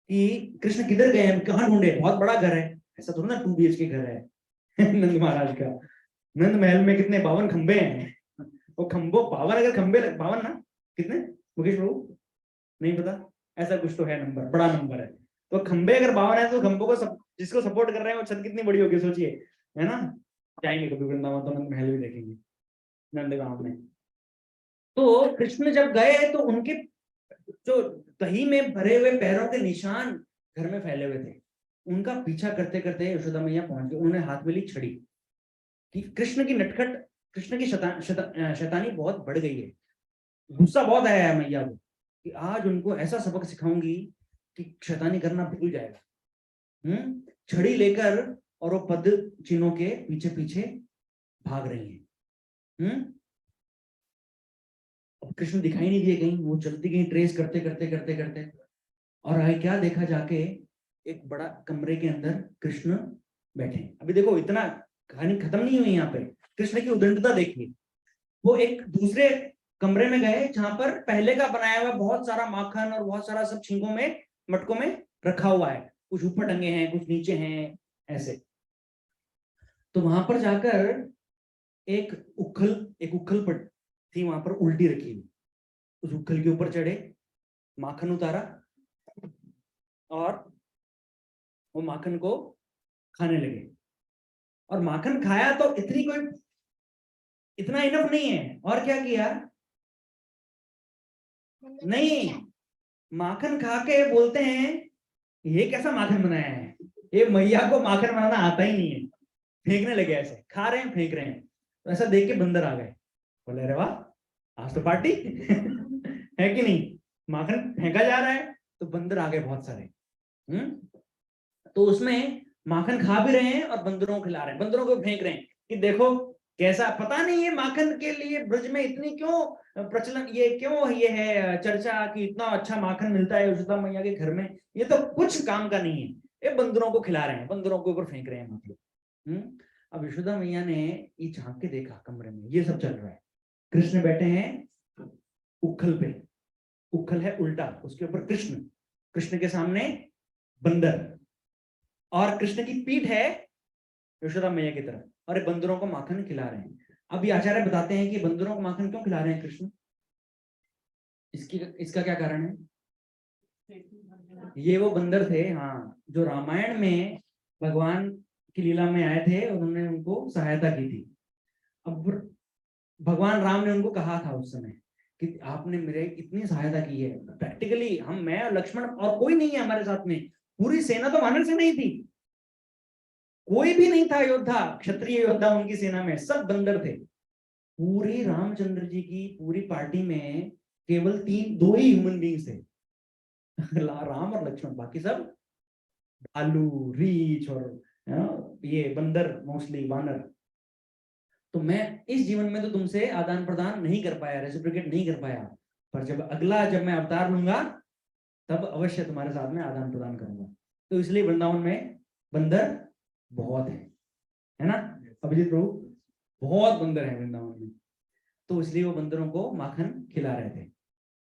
कि कृष्ण किधर गए हैं, कहाँ ढूंढे? बहुत बड़ा घर है, ऐसा थोड़ा ना 2 BHK घर है नंद महाराज का। नंद महल में कितने 52 खंबे हैं, वो खंबो 52, अगर खंबे 52 ना, कितने मुकेश प्रभु? नहीं पता, ऐसा कुछ तो है नंबर, बड़ा नंबर है। तो खंबे अगर 52 है तो खंबों को जिसको सपोर्ट कर रहे हैं वो छत कितनी बड़ी होगी सोचिए, है ना। जाएंगे कभी वृंदावन तो नंद महल भी देखेंगे नंदगांव में। तो कृष्ण जब गए तो उनके जो दही में भरे हुए पैरों के निशान घर में फैले हुए थे, उनका पीछा करते करते यशोदा मैया पहुंच गई। उन्होंने हाथ में ली छड़ी कि कृष्ण की नटखट, कृष्ण की शैतानी बहुत बढ़ गई है, गुस्सा बहुत आया है मैया को कि आज उनको ऐसा सबक सिखाऊंगी कि शैतानी करना भूल जाएगा। छड़ी लेकर और वो पद चिन्हों के पीछे पीछे भाग रही हैं। कृष्ण दिखाई नहीं दिए कहीं, वो चलती गई ट्रेस करते करते करते करते, और आए क्या देखा जाके, एक बड़ा कमरे के अंदर कृष्ण बैठे। अभी देखो इतना कहानी खत्म नहीं हुई यहाँ पे, कृष्ण की उदंडता देखिए। वो एक दूसरे कमरे में गए जहां पर पहले का बनाया हुआ बहुत सारा माखन और बहुत सारा सब छिंकों में, मटकों में रखा हुआ है, कुछ ऊपर टंगे हैं कुछ नीचे हैं ऐसे। तो वहां पर जाकर एक उखल पट थी वहां पर उल्टी रखी हुई, उस उखल के ऊपर चढ़े, माखन उतारा और वो माखन को खाने लगे। और माखन खाया तो इतना इनफ नहीं है, और क्या किया, नहीं, माखन खा के बोलते हैं ये कैसा माखन बनाया है, ये मैया को माखन बनाना आता ही नहीं है, फेंकने लगे, ऐसे खा रहे हैं फेंक रहे हैं। तो ऐसा देख के बंदर आ गए, बोले अरे वाह आज तो पार्टी है कि नहीं, माखन फेंका जा रहा है। तो बंदर आ गए बहुत सारे। तो उसमें माखन खा भी रहे हैं और बंदरों को खिला रहे हैं, बंदरों को फेंक रहे हैं कि देखो कैसा, पता नहीं ये माखन के लिए ब्रज में इतनी क्यों प्रचलन, ये क्यों ये है चर्चा कि इतना अच्छा माखन मिलता है यशोदा मैया के घर में, ये तो कुछ काम का नहीं है, ये बंदरों को खिला रहे हैं, बंदरों के ऊपर फेंक रहे हैं माखन। अब यशोदा मैया ने ये झांक के देखा कमरे में ये सब चल रहा है, कृष्ण बैठे हैं उखल पे, उखल है उल्टा, उसके ऊपर कृष्ण, कृष्ण के सामने बंदर, और कृष्ण की पीठ है यशोदा मैया की तरफ, और बंदरों को माखन खिला रहे हैं। अब ये आचार्य बताते हैं कि बंदरों को माखन क्यों खिला रहे हैं कृष्ण, इसका क्या कारण है। ये वो बंदर थे, हाँ, जो रामायण में भगवान की लीला में आए थे, उन्होंने उनको सहायता की थी। अब भगवान राम ने उनको कहा था उस समय कि आपने मेरे इतनी सहायता की है, प्रैक्टिकली हम, मैं और लक्ष्मण और कोई नहीं है हमारे साथ में, पूरी सेना तो वानर से नहीं थी, कोई भी नहीं था योद्धा, क्षत्रिय योद्धा उनकी सेना में, सब बंदर थे। पूरी रामचंद्र जी की पूरी पार्टी में केवल 2 ही ह्यूमन बींग्स थे राम और लक्ष्मण, बाकी सब भालू, रीछ और ये बंदर, मोस्टली वानर। तो मैं इस जीवन में तो तुमसे आदान प्रदान नहीं कर पाया, रेसिप्रोकेट नहीं कर पाया, पर जब मैं अवतार लूंगा तब अवश्य तुम्हारे साथ में आदान प्रदान करूंगा। तो इसलिए वृंदावन में बंदर बहुत है ना अभिजीत प्रभु, बहुत बंदर है वृंदावन में। तो इसलिए वो बंदरों को माखन खिला रहे थे,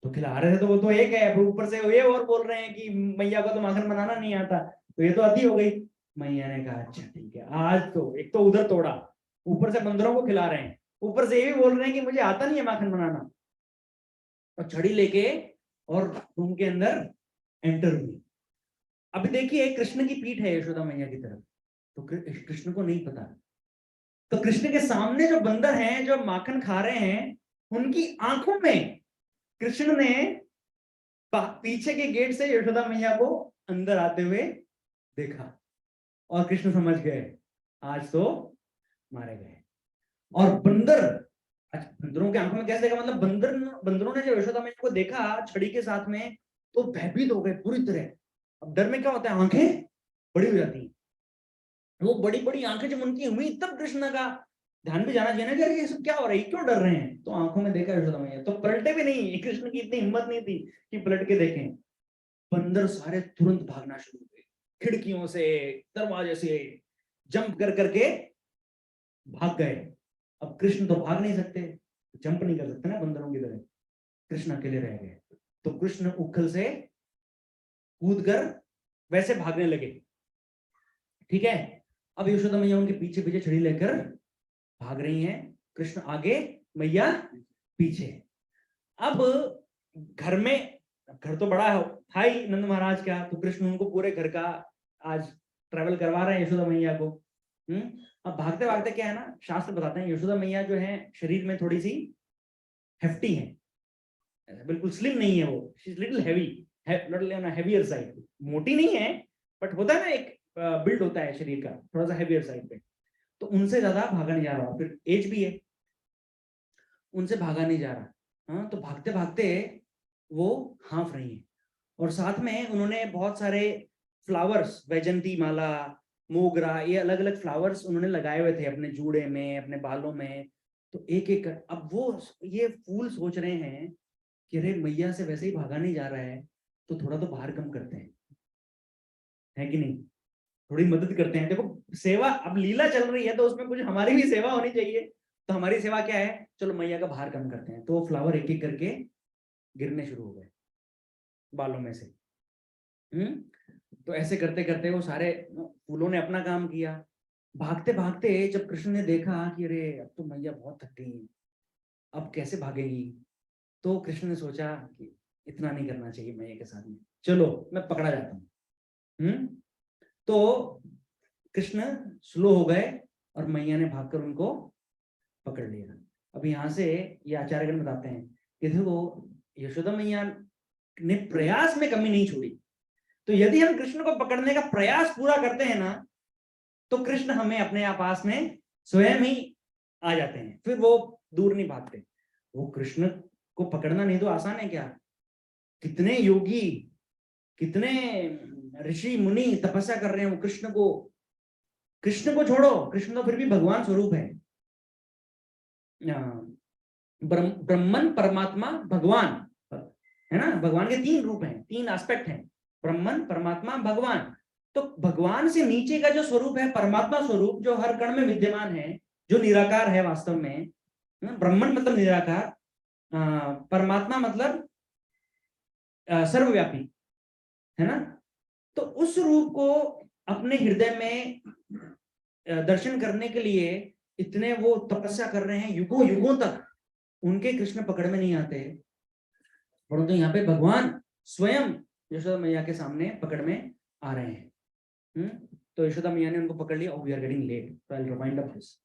तो खिला रहे थे तो वो तो एक है, ऊपर से ये और बोल रहे हैं कि मैया को तो माखन बनाना नहीं आता, तो ये तो अति हो गई। मैया ने कहा अच्छा ठीक है, आज तो एक तो उधर तोड़ा, ऊपर से बंदरों को खिला रहे हैं, ऊपर से ये भी बोल रहे हैं कि मुझे आता नहीं है माखन बनाना, और छड़ी लेके और रूम के अंदर एंटर हुई। अभी देखिए कृष्ण की पीठ है यशोदा मैया की तरफ, तो कृष्ण को नहीं पता, तो कृष्ण के सामने जो बंदर हैं जो माखन खा रहे हैं, उनकी आंखों में कृष्ण ने पीछे के गेट से यशोदा मैया को अंदर आते हुए देखा और कृष्ण समझ गए आज तो मारे गए। और बंदर, अच्छा बंदरों के आंखों में कैसे देखा, मतलब बंदरों ने जब यशोदा मैया को देखा छड़ी के साथ में तो भयभीत हो गए पूरी तरह। अब डर में क्या होता है, आंखें बड़ी हो जाती हैं, वो बड़ी बड़ी आंखें जब उनकी हुई तब कृष्ण का ध्यान भी जाना चाहिए ना कि ये सब क्या हो रहा है, क्यों डर रहे हैं। तो आंखों में देखा यशोदा मैया तो पलटे भी नहीं, कृष्ण की इतनी हिम्मत नहीं थी कि पलट के देखें। बंदर सारे तुरंत भागना शुरू हो गए, खिड़कियों से दरवाजे से जंप कर करके भाग गए। अब कृष्ण तो भाग नहीं सकते, जंप नहीं कर सकते ना बंदरों की तरह, कृष्ण अकेले रह गए। तो कृष्ण उखल से कूद कर वैसे भागने लगे, ठीक है। अब यशोदा मैया उनके पीछे पीछे छड़ी लेकर भाग रही हैं, कृष्ण आगे मैया पीछे। अब घर में, घर तो बड़ा था ही नंद महाराज का, तो कृष्ण उनको पूरे घर का आज ट्रैवल करवा रहे हैं यशोदा मैया को। अब भागते भागते क्या है ना, शास्त्र बताते हैं यशोदा मैया जो है शरीर में थोड़ी सी हेफ्टी है, बिल्कुल स्लिम नहीं है वो, she is little heavy, little on heavier side, मोटी नहीं है बट होता है ना एक बिल्ड होता है शरीर का थोड़ा सा हेवियर साइड पे, तो उनसे ज्यादा भागा नहीं जा रहा, फिर एज भी है, उनसे भागा नहीं जा रहा। हाँ, तो भागते भागते वो हाँफ रही है और साथ में उन्होंने बहुत सारे फ्लावर्स, वैजंती माला, मोगरा, ये अलग अलग फ्लावर्स उन्होंने लगाए हुए थे अपने जूड़े में, अपने बालों में। तो एक एक अब वो ये फूल सोच रहे हैं कि अरे मैया से वैसे ही भागा नहीं जा रहा है, तो थोड़ा तो भार कम करते हैं, है कि नहीं, थोड़ी मदद करते हैं। देखो सेवा, अब लीला चल रही है तो उसमें कुछ हमारी भी सेवा होनी चाहिए, तो हमारी सेवा क्या है, चलो मैया का भार कम करते हैं। तो वो फ्लावर एक एक करके गिरने शुरू हो गए बालों में से। तो ऐसे करते करते वो सारे फूलों ने अपना काम किया। भागते भागते जब कृष्ण ने देखा कि अरे अब तो मैया बहुत थक गई, अब कैसे भागेगी, तो कृष्ण ने सोचा कि इतना नहीं करना चाहिए मैया के साथ में, चलो मैं पकड़ा जाता हूँ। तो कृष्ण स्लो हो गए और मैया ने भागकर उनको पकड़ लिया। अब यहाँ से ये आचार्यगण बताते हैं कि देखो यशोदा मैया ने प्रयास में कमी नहीं छोड़ी, तो यदि हम कृष्ण को पकड़ने का प्रयास पूरा करते हैं ना, तो कृष्ण हमें अपने पास में स्वयं ही आ जाते हैं, फिर वो दूर नहीं भागते। वो कृष्ण को पकड़ना नहीं तो आसान है क्या, कितने योगी, कितने ऋषि मुनि तपस्या कर रहे हैं, वो कृष्ण को छोड़ो, कृष्ण तो फिर भी भगवान स्वरूप है, ब्रह्मन परमात्मा भगवान है ना, भगवान के तीन रूप हैं, तीन एस्पेक्ट हैं, ब्रह्मन परमात्मा भगवान। तो भगवान से नीचे का जो स्वरूप है परमात्मा स्वरूप, जो हर कण में विद्यमान है, जो निराकार है वास्तव में, ब्रह्मन मतलब निराकार, परमात्मा मतलब सर्वव्यापी, है ना। तो उस रूप को अपने हृदय में दर्शन करने के लिए इतने वो तपस्या कर रहे हैं युगों युगों तक, उनके कृष्ण पकड़ में नहीं आते, परंतु यहाँ पे भगवान स्वयं यशोदा मैया के सामने पकड़ में आ रहे हैं। तो यशोदा मैया ने उनको पकड़ लिया, वी आर गेटिंग लेट, तो I will remind of this.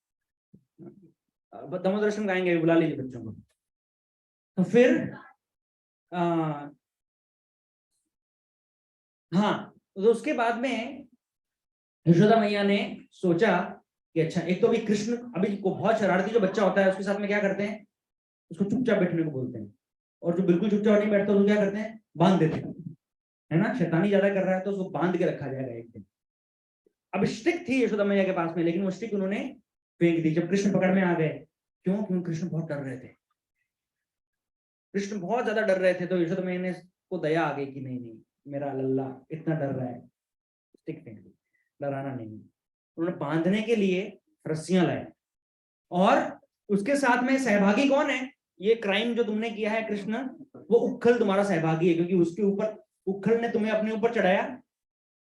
Damodar गाएंगे, बुला लीजिए बच्चों को। तो फिर हाँ, तो उसके बाद में यशोदा मैया ने सोचा कि अच्छा, एक तो अभी कृष्ण अभी को बहुत शरारती जो बच्चा होता है उसके साथ में क्या करते हैं, उसको चुपचाप बैठने को बोलते हैं, और जो बिल्कुल चुपचाप नहीं बैठता उसको क्या करते हैं, बांध देते हैं, है ना। शैतानी ज्यादा कर रहा है तो उसको बांध के रखा जाएगा एक दिन। अब स्टिक थी यशोदा मैया के पास में, लेकिन वो स्टिक उन्होंने फेंक दी जब कृष्ण पकड़ में आ गए। क्यों, क्यों कृष्ण बहुत डर रहे थे, कृष्ण बहुत ज्यादा डर रहे थे। तो यशोदा मैया को दया आ गई कि नहीं नहीं, मेरा लल्ला इतना डर रहा है, स्टिक फेंक दी, डराना नहीं। उन्होंने बांधने के लिए रस्सियां लाए, और उसके साथ में सहभागी कौन है, ये क्राइम जो तुमने किया है कृष्ण, वो उक्खल तुम्हारा सहभागी है, क्योंकि उसके ऊपर उक्खल ने तुम्हें अपने ऊपर चढ़ाया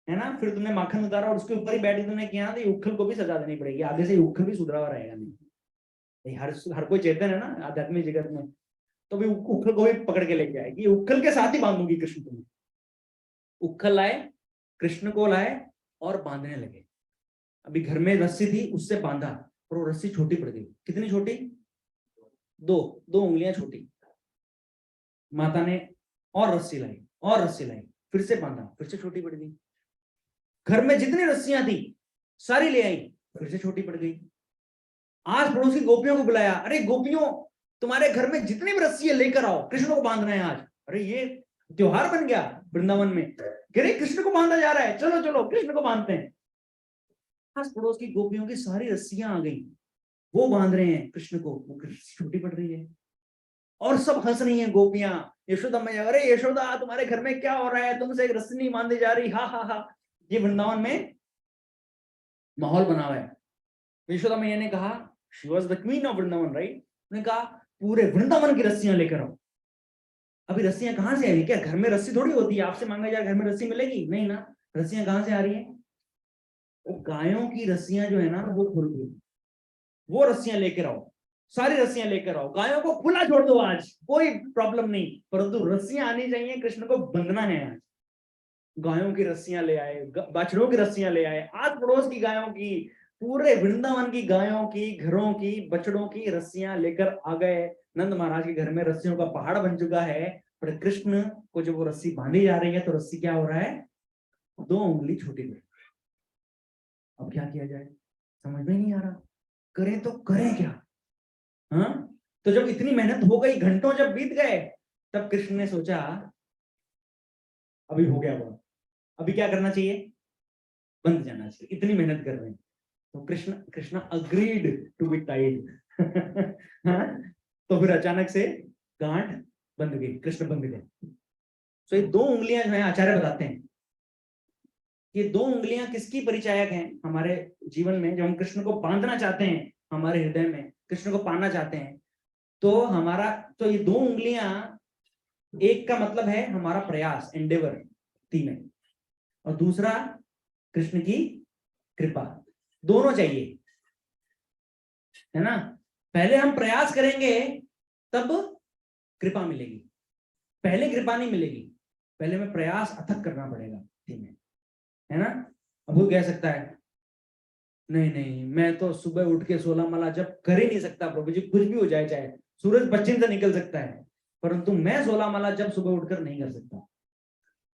है ना, फिर तुमने माखन उतारा और उसके ऊपर ही बैठ के तुमने किया, तो ये उक्खल को भी सजा देनी पड़ेगी, आगे से उक्खल भी सुधरा हुआ रहेगा नहीं। हर कोई चेतन है ना आध्यात्मिक जगत में, तो भी उक्खल को भी पकड़ के लेके आएगी, उक्खल के साथ ही बांधूंगी कृष्ण तुम्हें। उक्खल लाए, कृष्ण को लाए और बांधने लगे। अभी घर में रस्सी थी उससे बांधा, और वो रस्सी छोटी पड़ गई। कितनी छोटी, दो उंगलियां छोटी। माता ने और रस्सी लाई और रस्सी लाई, फिर से बांधा, फिर से छोटी पड़ गई। घर में जितनी रस्सियां थी सारी ले आई, फिर से छोटी पड़ गई। आज पड़ोस की गोपियों को बुलाया, अरे गोपियों तुम्हारे घर में जितनी भी रस्सियां लेकर आओ, कृष्ण को बांधना है आज। अरे ये त्योहार बन गया वृंदावन में, अरे कृष्ण को बांधा जा रहा है, चलो चलो कृष्ण को बांधते हैं। आज पड़ोस की गोपियों की सारी रस्सियां आ गई, वो बांध रहे हैं कृष्ण को, वो छोटी पड़ रही है। और सब हंस रही हैं गोपियां, यशोदा मैया, अरे यशोदा तुम्हारे घर में क्या हो रहा है, तुमसे एक रस्सी नहीं बांधी जा रही, हा हा हा। ये वृंदावन में माहौल बना हुआ है। यशोदा मैया ने कहा, she was the queen of Vrindavan, right, उन्होंने कहा पूरे वृंदावन की रस्सियां लेकर आओ। अभी रस्सियां कहां से आई, क्या घर में रस्सी थोड़ी होती है, आपसे मांगा जाए घर में रस्सी मिलेगी, नहीं ना। रस्सियां कहां से आ रही है, वो गायों की रस्सियां जो है ना वो खुल गई, वो रस्सियां लेकर आओ, सारी रस्सियां लेकर आओ, गायों को खुला छोड़ दो आज, कोई प्रॉब्लम नहीं, परंतु रस्सियां आनी चाहिए, कृष्ण को बंधना है आज। गायों की रस्सियां ले आए, बछड़ों की रस्सियां ले आए, आज पड़ोस की गायों की, पूरे वृंदावन की गायों की, घरों की, बछड़ों की रस्सियां लेकर आ गए। नंद महाराज के घर में रस्सियों का पहाड़ बन चुका है, पर कृष्ण को जब वो रस्सी बांधी जा रही है तो रस्सी क्या हो रहा है, 2 उंगली छोटी हो। अब क्या किया जाए, समझ में नहीं आ रहा, करें तो करें क्या। हाँ, तो जब इतनी मेहनत हो गई, घंटों जब बीत गए, तब कृष्ण ने सोचा अभी हो गया वो, अभी क्या करना चाहिए, बंद जाना चाहिए, इतनी मेहनत कर रहे हैं। तो Krishna agreed to be tied. हाँ, तो फिर अचानक से गांठ बंद गई, कृष्ण बंद गए। तो ये 2 उंगलियां जो है, आचार्य बताते हैं ये 2 उंगलियां किसकी परिचायक हैं हमारे जीवन में, जब हम कृष्ण को बांधना चाहते हैं हमारे हृदय में, कृष्ण को पाना चाहते हैं, तो हमारा, तो ये 2 उंगलियां, एक का मतलब है हमारा प्रयास, एंडेवर, तीन है, और दूसरा कृष्ण की कृपा, दोनों चाहिए, है ना। पहले हम प्रयास करेंगे तब कृपा मिलेगी, पहले कृपा नहीं मिलेगी, पहले में प्रयास अथक करना पड़ेगा, है ना। अब वो कह सकता है नहीं नहीं मैं तो सुबह उठ के 16 माला जब कर ही नहीं सकता प्रभु जी, कुछ भी हो जाए, चाहे सूरज पश्चिम से निकल सकता है, परंतु मैं 16 माला जब सुबह उठकर नहीं कर सकता।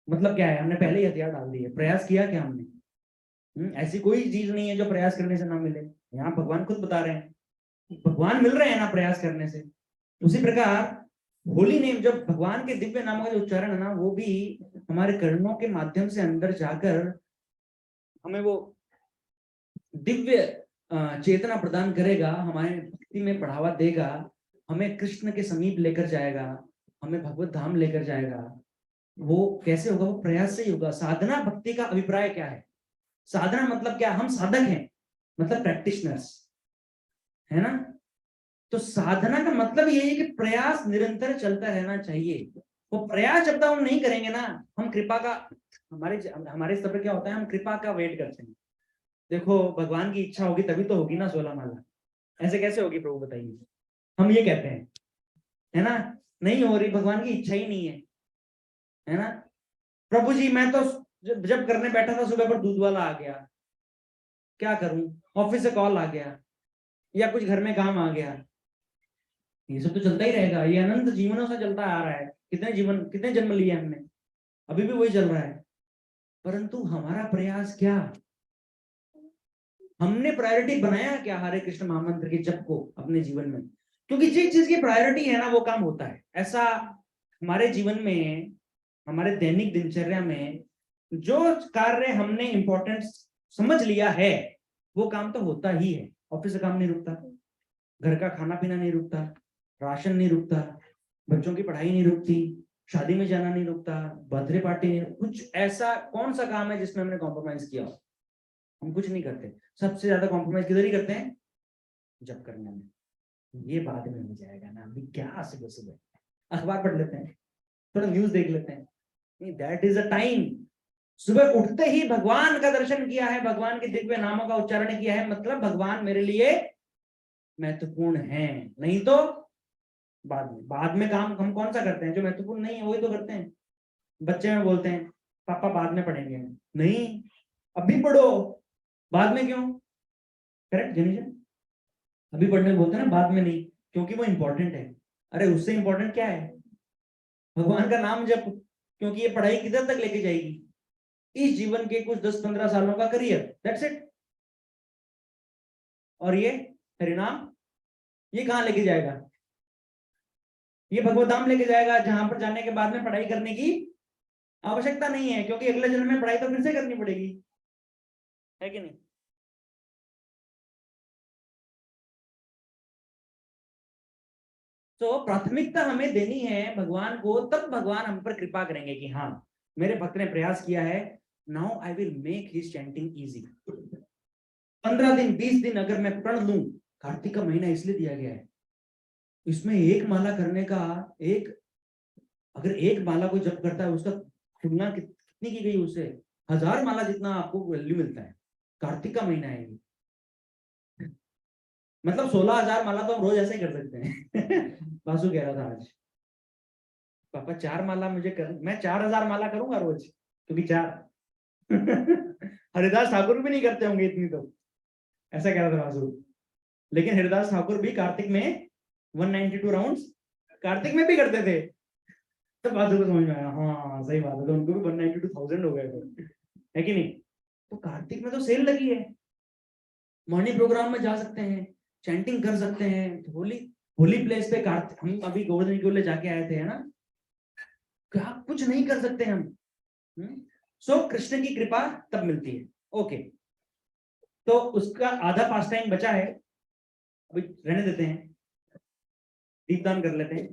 मतलब क्या है, हमने पहले ही हथियार डाल दिए, प्रयास किया क्या हमने। ऐसी कोई चीज नहीं है जो प्रयास करने से ना मिले, यहाँ भगवान खुद बता रहे हैं, भगवान मिल रहे हैं ना प्रयास करने से। उसी प्रकार होली नेम, जब भगवान के दिव्य नामों का जो उच्चारण है ना, वो भी हमारे कर्णों के माध्यम से अंदर जाकर हमें वो दिव्य चेतना प्रदान करेगा, हमारे भक्ति में बढ़ावा देगा, हमें कृष्ण के समीप लेकर जाएगा, हमें भगवत धाम लेकर जाएगा। वो कैसे होगा, वो प्रयास से ही होगा। साधना भक्ति का अभिप्राय क्या है, साधना मतलब क्या, हम साधक हैं, मतलब प्रैक्टिशनर्स, है ना। तो साधना का मतलब ये है कि प्रयास निरंतर चलता रहना चाहिए। वो प्रयास जब तक हम नहीं करेंगे ना, हम कृपा का, हमारे स्तर पर क्या होता है, हम कृपा का वेट करते हैं, देखो भगवान की इच्छा होगी तभी तो होगी ना 16 माला, ऐसे कैसे होगी प्रभु बताइए, हम ये कहते हैं, है ना। नहीं हो रही, भगवान की इच्छा ही नहीं है ना। प्रभु जी मैं तो जब करने बैठा था सुबह पर दूध वाला आ गया, क्या करूं, ऑफिस से कॉल आ गया, या कुछ घर में काम आ गया, ये सब तो चलता ही रहेगा, ये अनंत जीवनों से चलता आ रहा है, कितने जन्म लिए हमने, अभी भी वही चल रहा है। परंतु हमारा प्रयास क्या, हमने प्रायोरिटी बनाया क्या हरे कृष्ण महामंत्र के जप को अपने जीवन में, क्योंकि जिस चीज की प्रायोरिटी है ना वो काम होता है। ऐसा हमारे जीवन में, हमारे दैनिक दिनचर्या में जो कार्य हमने इंपॉर्टेंट समझ लिया है, वो काम तो होता ही है। ऑफिस का काम नहीं रुकता, घर का खाना पीना नहीं रुकता, राशन नहीं रुकता, बच्चों की पढ़ाई नहीं रुकती, शादी में जाना नहीं रुकता, बर्थडे पार्टी नहीं, कुछ ऐसा कौन सा काम है जिसमें हमने कॉम्प्रोमाइज किया हो, हम कुछ नहीं करते। सबसे ज्यादा कॉम्प्रोमाइज किधर ही करते हैं, जब करने में, ये बाद में हो जाएगा ना, अभी क्या सुबह सुबह अखबार पढ़ लेते हैं, थोड़ा न्यूज देख लेते हैं, दैट इज अ टाइम। सुबह उठते ही भगवान का दर्शन किया है, भगवान के दिव्य नामों का उच्चारण किया है, मतलब भगवान मेरे लिए महत्वपूर्ण है, नहीं तो बाद में काम हम कौन सा करते हैं, जो महत्वपूर्ण नहीं है वही तो करते हैं। बच्चे में बोलते हैं पापा बाद में पढ़ेंगे, नहीं अभी पढ़ो, बाद में क्यों, करेक्ट जनीशा, अभी पढ़ने बोलते हैं ना, बाद में नहीं, क्योंकि वो इंपॉर्टेंट है। अरे उससे इंपॉर्टेंट क्या है, भगवान का नाम जप, क्योंकि ये पढ़ाई किधर तक लेके जाएगी, इस जीवन के कुछ 10-15 सालों का करियर, दैट्स इट। और ये परिणाम ये कहाँ लेके जाएगा, ये भगवत धाम लेके जाएगा, जहां पर जाने के बाद में पढ़ाई करने की आवश्यकता नहीं है, क्योंकि अगले जन्म में पढ़ाई तो फिर से करनी पड़ेगी, है कि नहीं। तो प्राथमिकता हमें देनी है भगवान को, तब भगवान हम पर कृपा करेंगे कि हाँ मेरे भक्त ने प्रयास किया है, now I will make his chanting easy. 15 दिन 20 दिन अगर मैं पढ़ लूं, कार्तिक का महीना इसलिए दिया गया है, इसमें एक माला करने का अगर एक माला को जप करता है उसका तुलना कितनी की गई, उससे 1000 माला जितना आपको वैल्यू मिलता है। कार्तिक का महीना है ये, मतलब 16,000 माला तो हम रोज ऐसे ही कर सकते हैं। बासु कह रहा था आज, पापा 4 माला मुझे मैं 4000 माला करूंगा रोज, क्योंकि 4 हरिदास ठाकुर भी नहीं करते होंगे इतनी, तो ऐसा कह रहा था बासु। लेकिन हरिदास ठाकुर भी कार्तिक में 192 राउंड्स कार्तिक में भी करते थे। तब बासु को समझ में आया, हाँ सही बात है, तो उनको भी 192,000 हो गए थे, है कि नहीं। तो कार्तिक में तो सेल लगी है, मॉर्निंग प्रोग्राम में जा सकते हैं, चैंटिंग कर सकते हैं, होली होली प्लेस पे कार्तिक, हम अभी गोवर्धन गिरिले जाके आए थे, है ना, क्या कुछ नहीं कर सकते हम। सो कृष्ण की कृपा तब मिलती है। ओके, तो उसका आधा पास टाइम बचा है, अभी रहने देते हैं, दीपदान कर लेते हैं,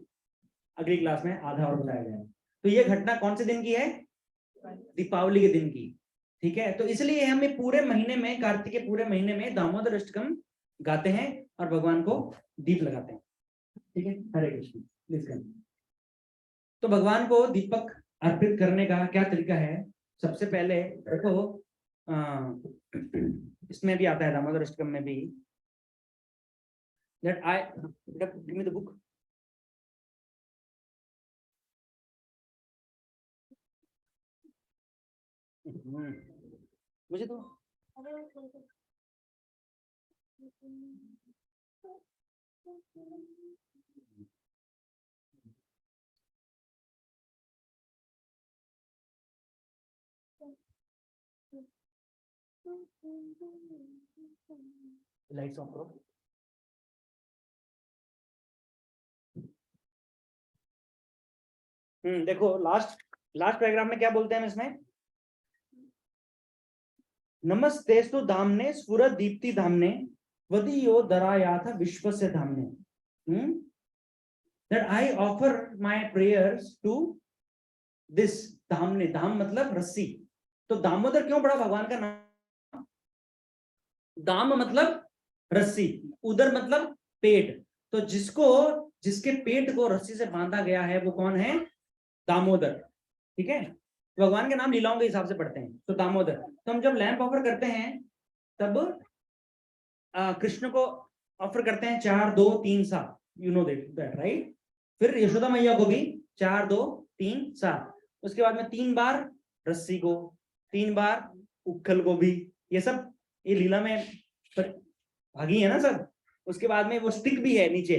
अगली क्लास में आधा और बताया जाएगा। तो ये घटना कौन से दिन की है, दीपावली के दिन की, ठीक है। तो इसलिए हमें पूरे महीने में, कार्तिक के पूरे महीने में दामोदर अष्टकम गाते हैं और भगवान को दीप लगाते हैं, ठीक है। हरे कृष्ण, प्लीज कर। तो भगवान को दीपक अर्पित करने का क्या तरीका है, सबसे पहले देखो, इसमें भी आता है दामोदर अष्टकम में भी, that I give me the book. मुझे तो लाइट्स ऑफ करो। देखो लास्ट पैराग्राफ में क्या बोलते हैं इसमें, नमस्तेस्तु धामने स्फुरद दीप्ति धामने वदीयो दरायाथ विश्वस्य Dhamne, that I offer my prayers to this Dhamne, धाम मतलब रस्सी। तो दामोदर क्यों पड़ा भगवान का नाम, दाम मतलब रस्सी, उदर मतलब पेट, तो जिसके पेट को रस्सी से बांधा गया है वो कौन है, दामोदर, ठीक है। भगवान के नाम लीलाओं के हिसाब से पढ़ते हैं, तो दामोदर। तो हम जब लैंप ऑफर करते हैं तब कृष्ण को ऑफर करते हैं 4 2 3 7, यू नो दैट राइट। फिर यशोदा मैया को भी 4 2 3 7, उसके बाद में 3 बार रस्सी को, 3 बार उखल को भी, ये सब ये लीला में भागी है ना सब। उसके बाद में वो स्टिक भी है नीचे,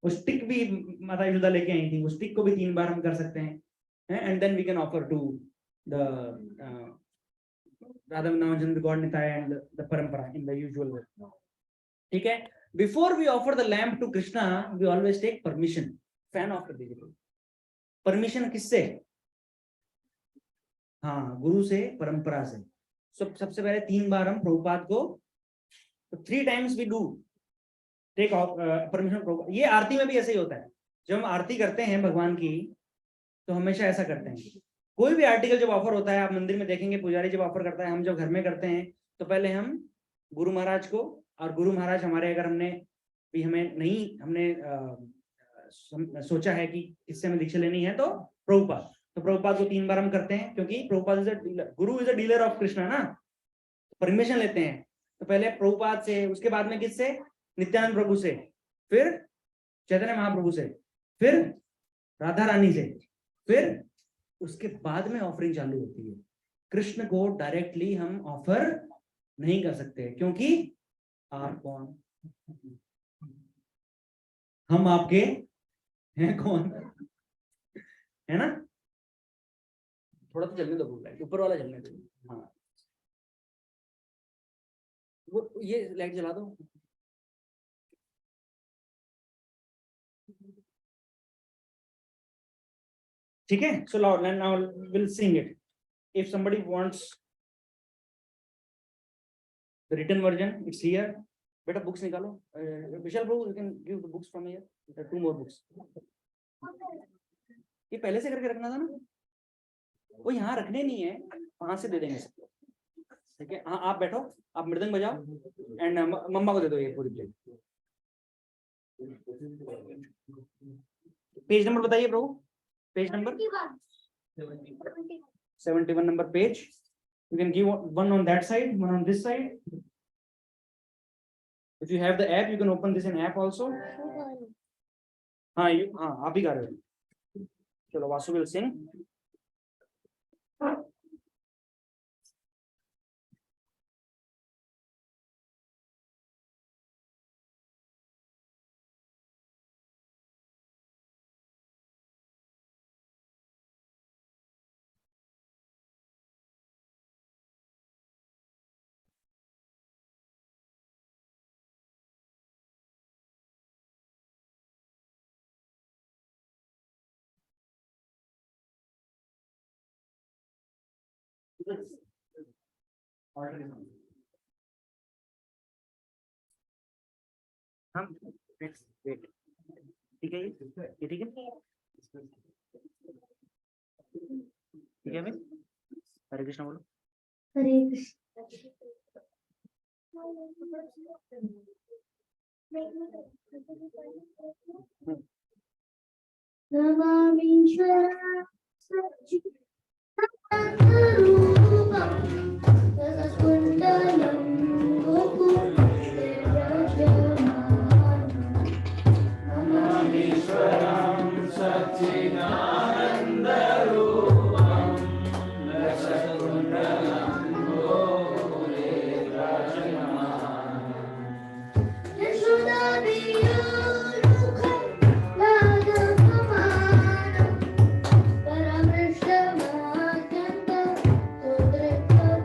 वो स्टिक भी माता यशोदा लेके आई थी, वो स्टिक को भी 3 बार हम कर सकते हैं, and then we can offer to the Radha Vrindavan God Nitai and the parampara in the usual way, ठीक है। Before we offer the lamp to Krishna, we always take permission, fan of कर दीजिए, परमिशन किससे, हाँ गुरु से, परंपरा से। सबसे पहले 3 बार हम प्रभुपाद को, 3 times we do take permission. ये आरती में भी ऐसे ही होता है, जब हम आरती करते हैं भगवान की तो हमेशा ऐसा करते हैं। कोई भी आर्टिकल जब ऑफर होता है, आप मंदिर में देखेंगे पुजारी जब ऑफर करता है, हम जब घर में करते हैं तो पहले हम गुरु महाराज को, और गुरु महाराज हमारे, अगर हमने भी हमें नहीं, हमने सोचा है कि इससे हमें दीक्षा लेनी है, तो प्रभुपाद, तो प्रभुपाद को 3 बार हम करते हैं, क्योंकि Prabhupada is a dealer, Guru is a dealer of Krishna ना, परमिशन लेते हैं। तो पहले प्रभुपाद से, उसके बाद में किससे, नित्यानंद प्रभु से, फिर चैतन्य महाप्रभु से, फिर राधा रानी से, फिर उसके बाद में ऑफरिंग चालू होती है। कृष्ण को डायरेक्टली हम ऑफर नहीं कर सकते, क्योंकि आप कौन, हम आपके हैं कौन, है ना। थोड़ा तो जलने दो लाइट, ऊपर वाला जलने दो। हाँ वो ये लाइट जला दो। ठीक है, so now we'll sing it. If somebody wants the written version, it's here. बेटा बुक्स निकालो। विशाल bro, you can give the books from here. There are 2 more books. ये पहले से करके रखना था ना, वो यहाँ रखने नहीं है, वहां से दे देंगे सबको। ठीक है, हाँ आप बैठो, आप मृदंग बजाओ एंड मम्मा को दे दो ये पूरी प्लेट। पेज नंबर बताइए bro, page number 71 number page. You can give one on that side, one on this side. If you have the app, you can open this in app also. हाँ आप ही गा रहे हो। चलो वासु will sing. हम वेट, ठीक है, ये ठीक है, ठीक है भाई। हरे कृष्ण बोलो। हरे कृष्ण। नमामीश्वरं सच्चिदानन्दरूपं रसकुण्डलं गोकुलराजमानं। नमामीश्वरं सच्चिदानन्दरूपं रसकुण्डलं गोकुलराजमानं। यशोदाभियोरुखं लाघवमानं परमृष्टमाद्यन्तं तोत्रत्वं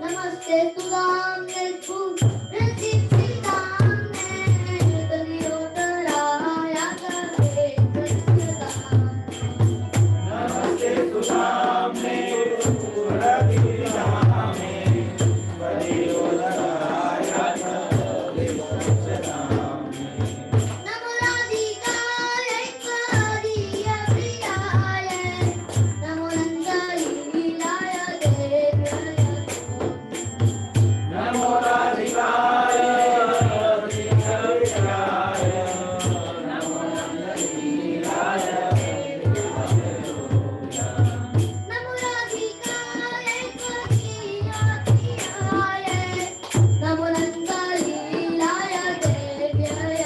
नमस्ते सुदाम्ने सुप्रतिष्ठिताम्ने तदियोतराया करे नमोराधिकाय त्वदीय प्रियाय नमो नन्दलीलाय देव्याय नमोराधिकाय त्वदीय प्रियाय नमो नन्दलीलाय देव्याय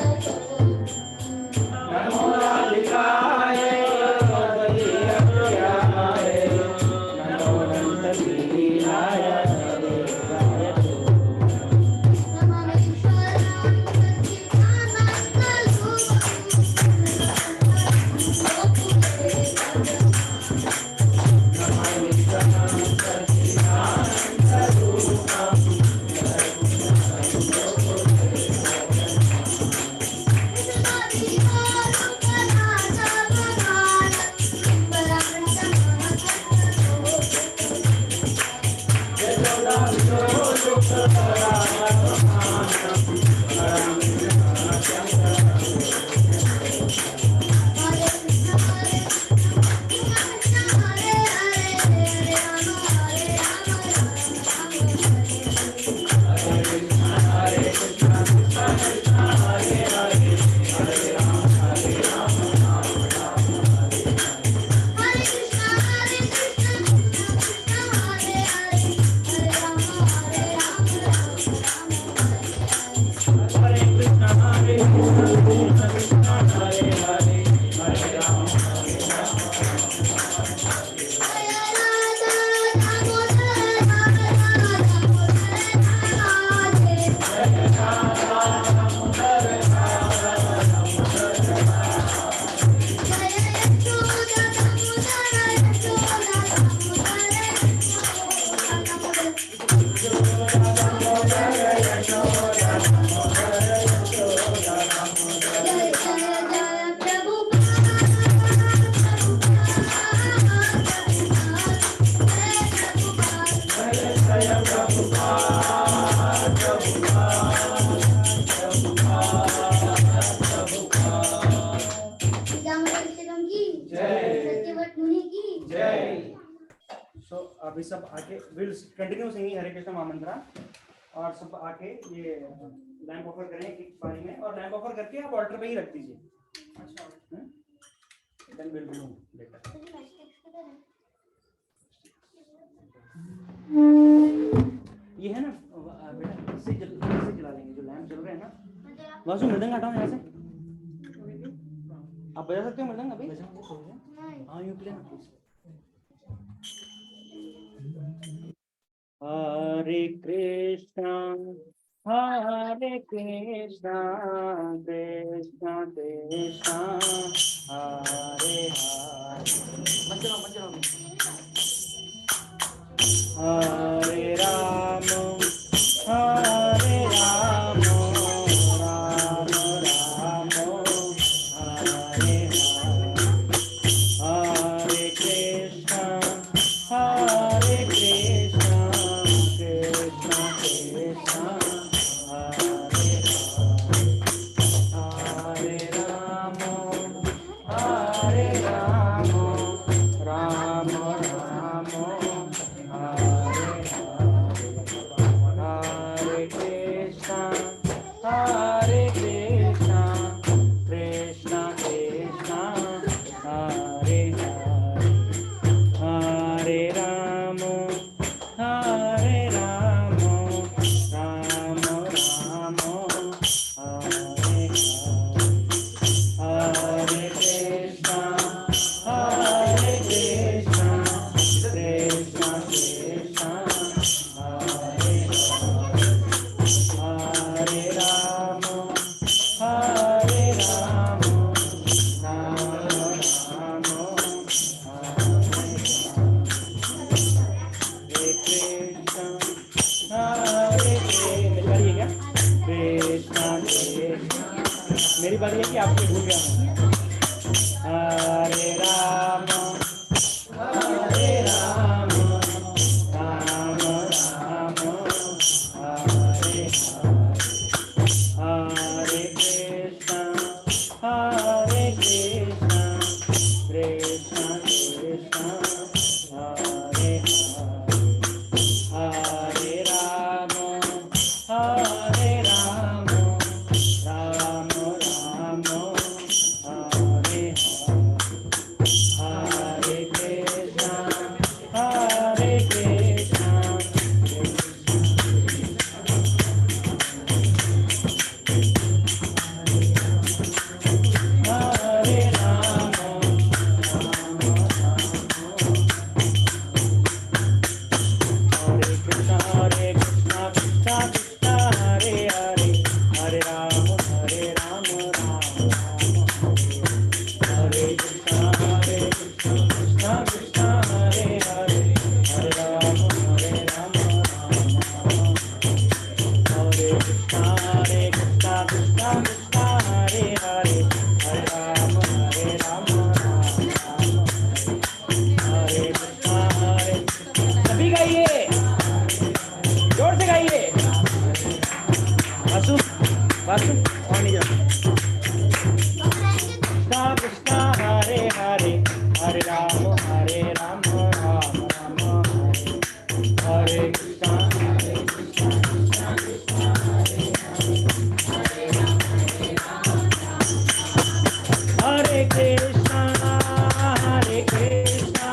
सो अभी सब आके विल कंटिन्यू सिंगिंग हरे कृष्ण महामंत्र और सब आके ये लैंप ऑफर करें एक पानी में और लैंप ऑफर करके आप ऑल्टर पे ही रख दीजिए। अच्छा देन विल डू लेटर। ये है ना बेटा इससे जला लेंगे जो लैंप जल रहे हैं ना। वासु मृदंग हटाओ यहाँ से। आप बजा सकते हो मृदंग अभी? हाँ यूं प्ले ना। हरे कृष्णा कृष्णा कृष्णा हरे हरे हरे राम राम राम हरे हरे कृष्णा कृष्णा कृष्णा हरे हरे राम राम राम हरे हरे बात है कि आपको भूल गया हूँ। हरे राम हरे राम राम राम हरे हरे कृष्णा कृष्णा कृष्णा हरे हरे राम हरे राम राम राम हरे हरे कृष्णा कृष्णा हरे राम हरे कृष्णा कृष्णा कृष्णा हरे हरे हरे राम राम हरे कृष्णा कृष्णा कृष्णा हरे हरे हरे राम राम हरे कृष्णा कृष्णा कृष्णा हरे हरे हरे राम हरे कृष्णा सभी गाइए, जोर से गाइए। वासु वासु और नहीं जाओ। कृष्णा कृष्णा हरे हरे हरे राम राम राम हरे कृष्णा हरे कृष्णा कृष्णा कृष्णा हरे हरे हरे राम राम राम हरे हरे हरे हरे कृष्णा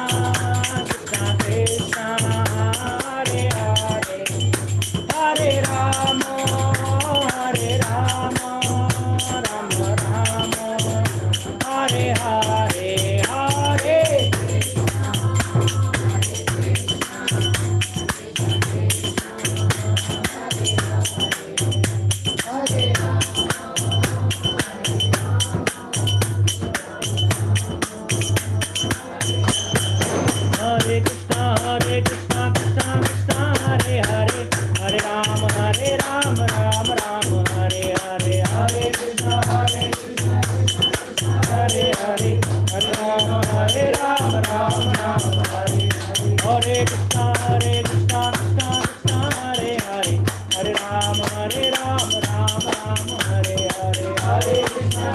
कृष्णा कृष्णा हरे हरे हरे राम राम राम हरे हरे हरे कृष्णा हरे हरे हरे राम राम हरे हरे कृष्णा कृष्णा कृष्णा हरे हरे हरे राम राम हरे हरे हरे कृष्णा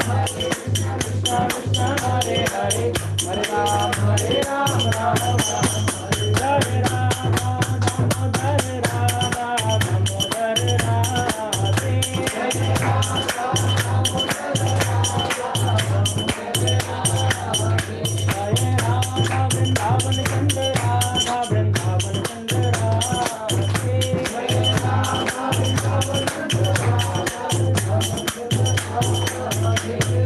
कृष्णा हरे हरे हरे राम राम हरे राम दामोदर राधा दामोदर राधे जय राम वृंदावन चंद्र राधा वृंदावन चंद्र राधे जय राम वृंदावन चंद्र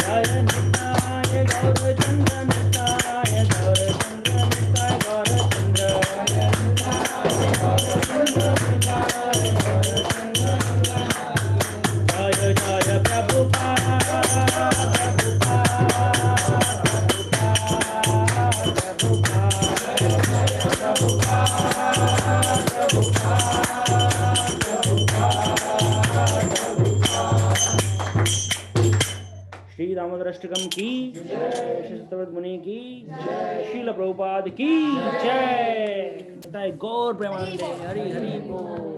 जय निताय गौर चंद्र निताय गौर चंद्र निताय गौर चंद्र जय जय प्रभुपाद श्री दामोदर अष्टकम की जय, श्री सत्यव्रत मुनि की जय, श्रील प्रभुपाद की जय। गौर प्रेमानंदे हरि हरि बोल।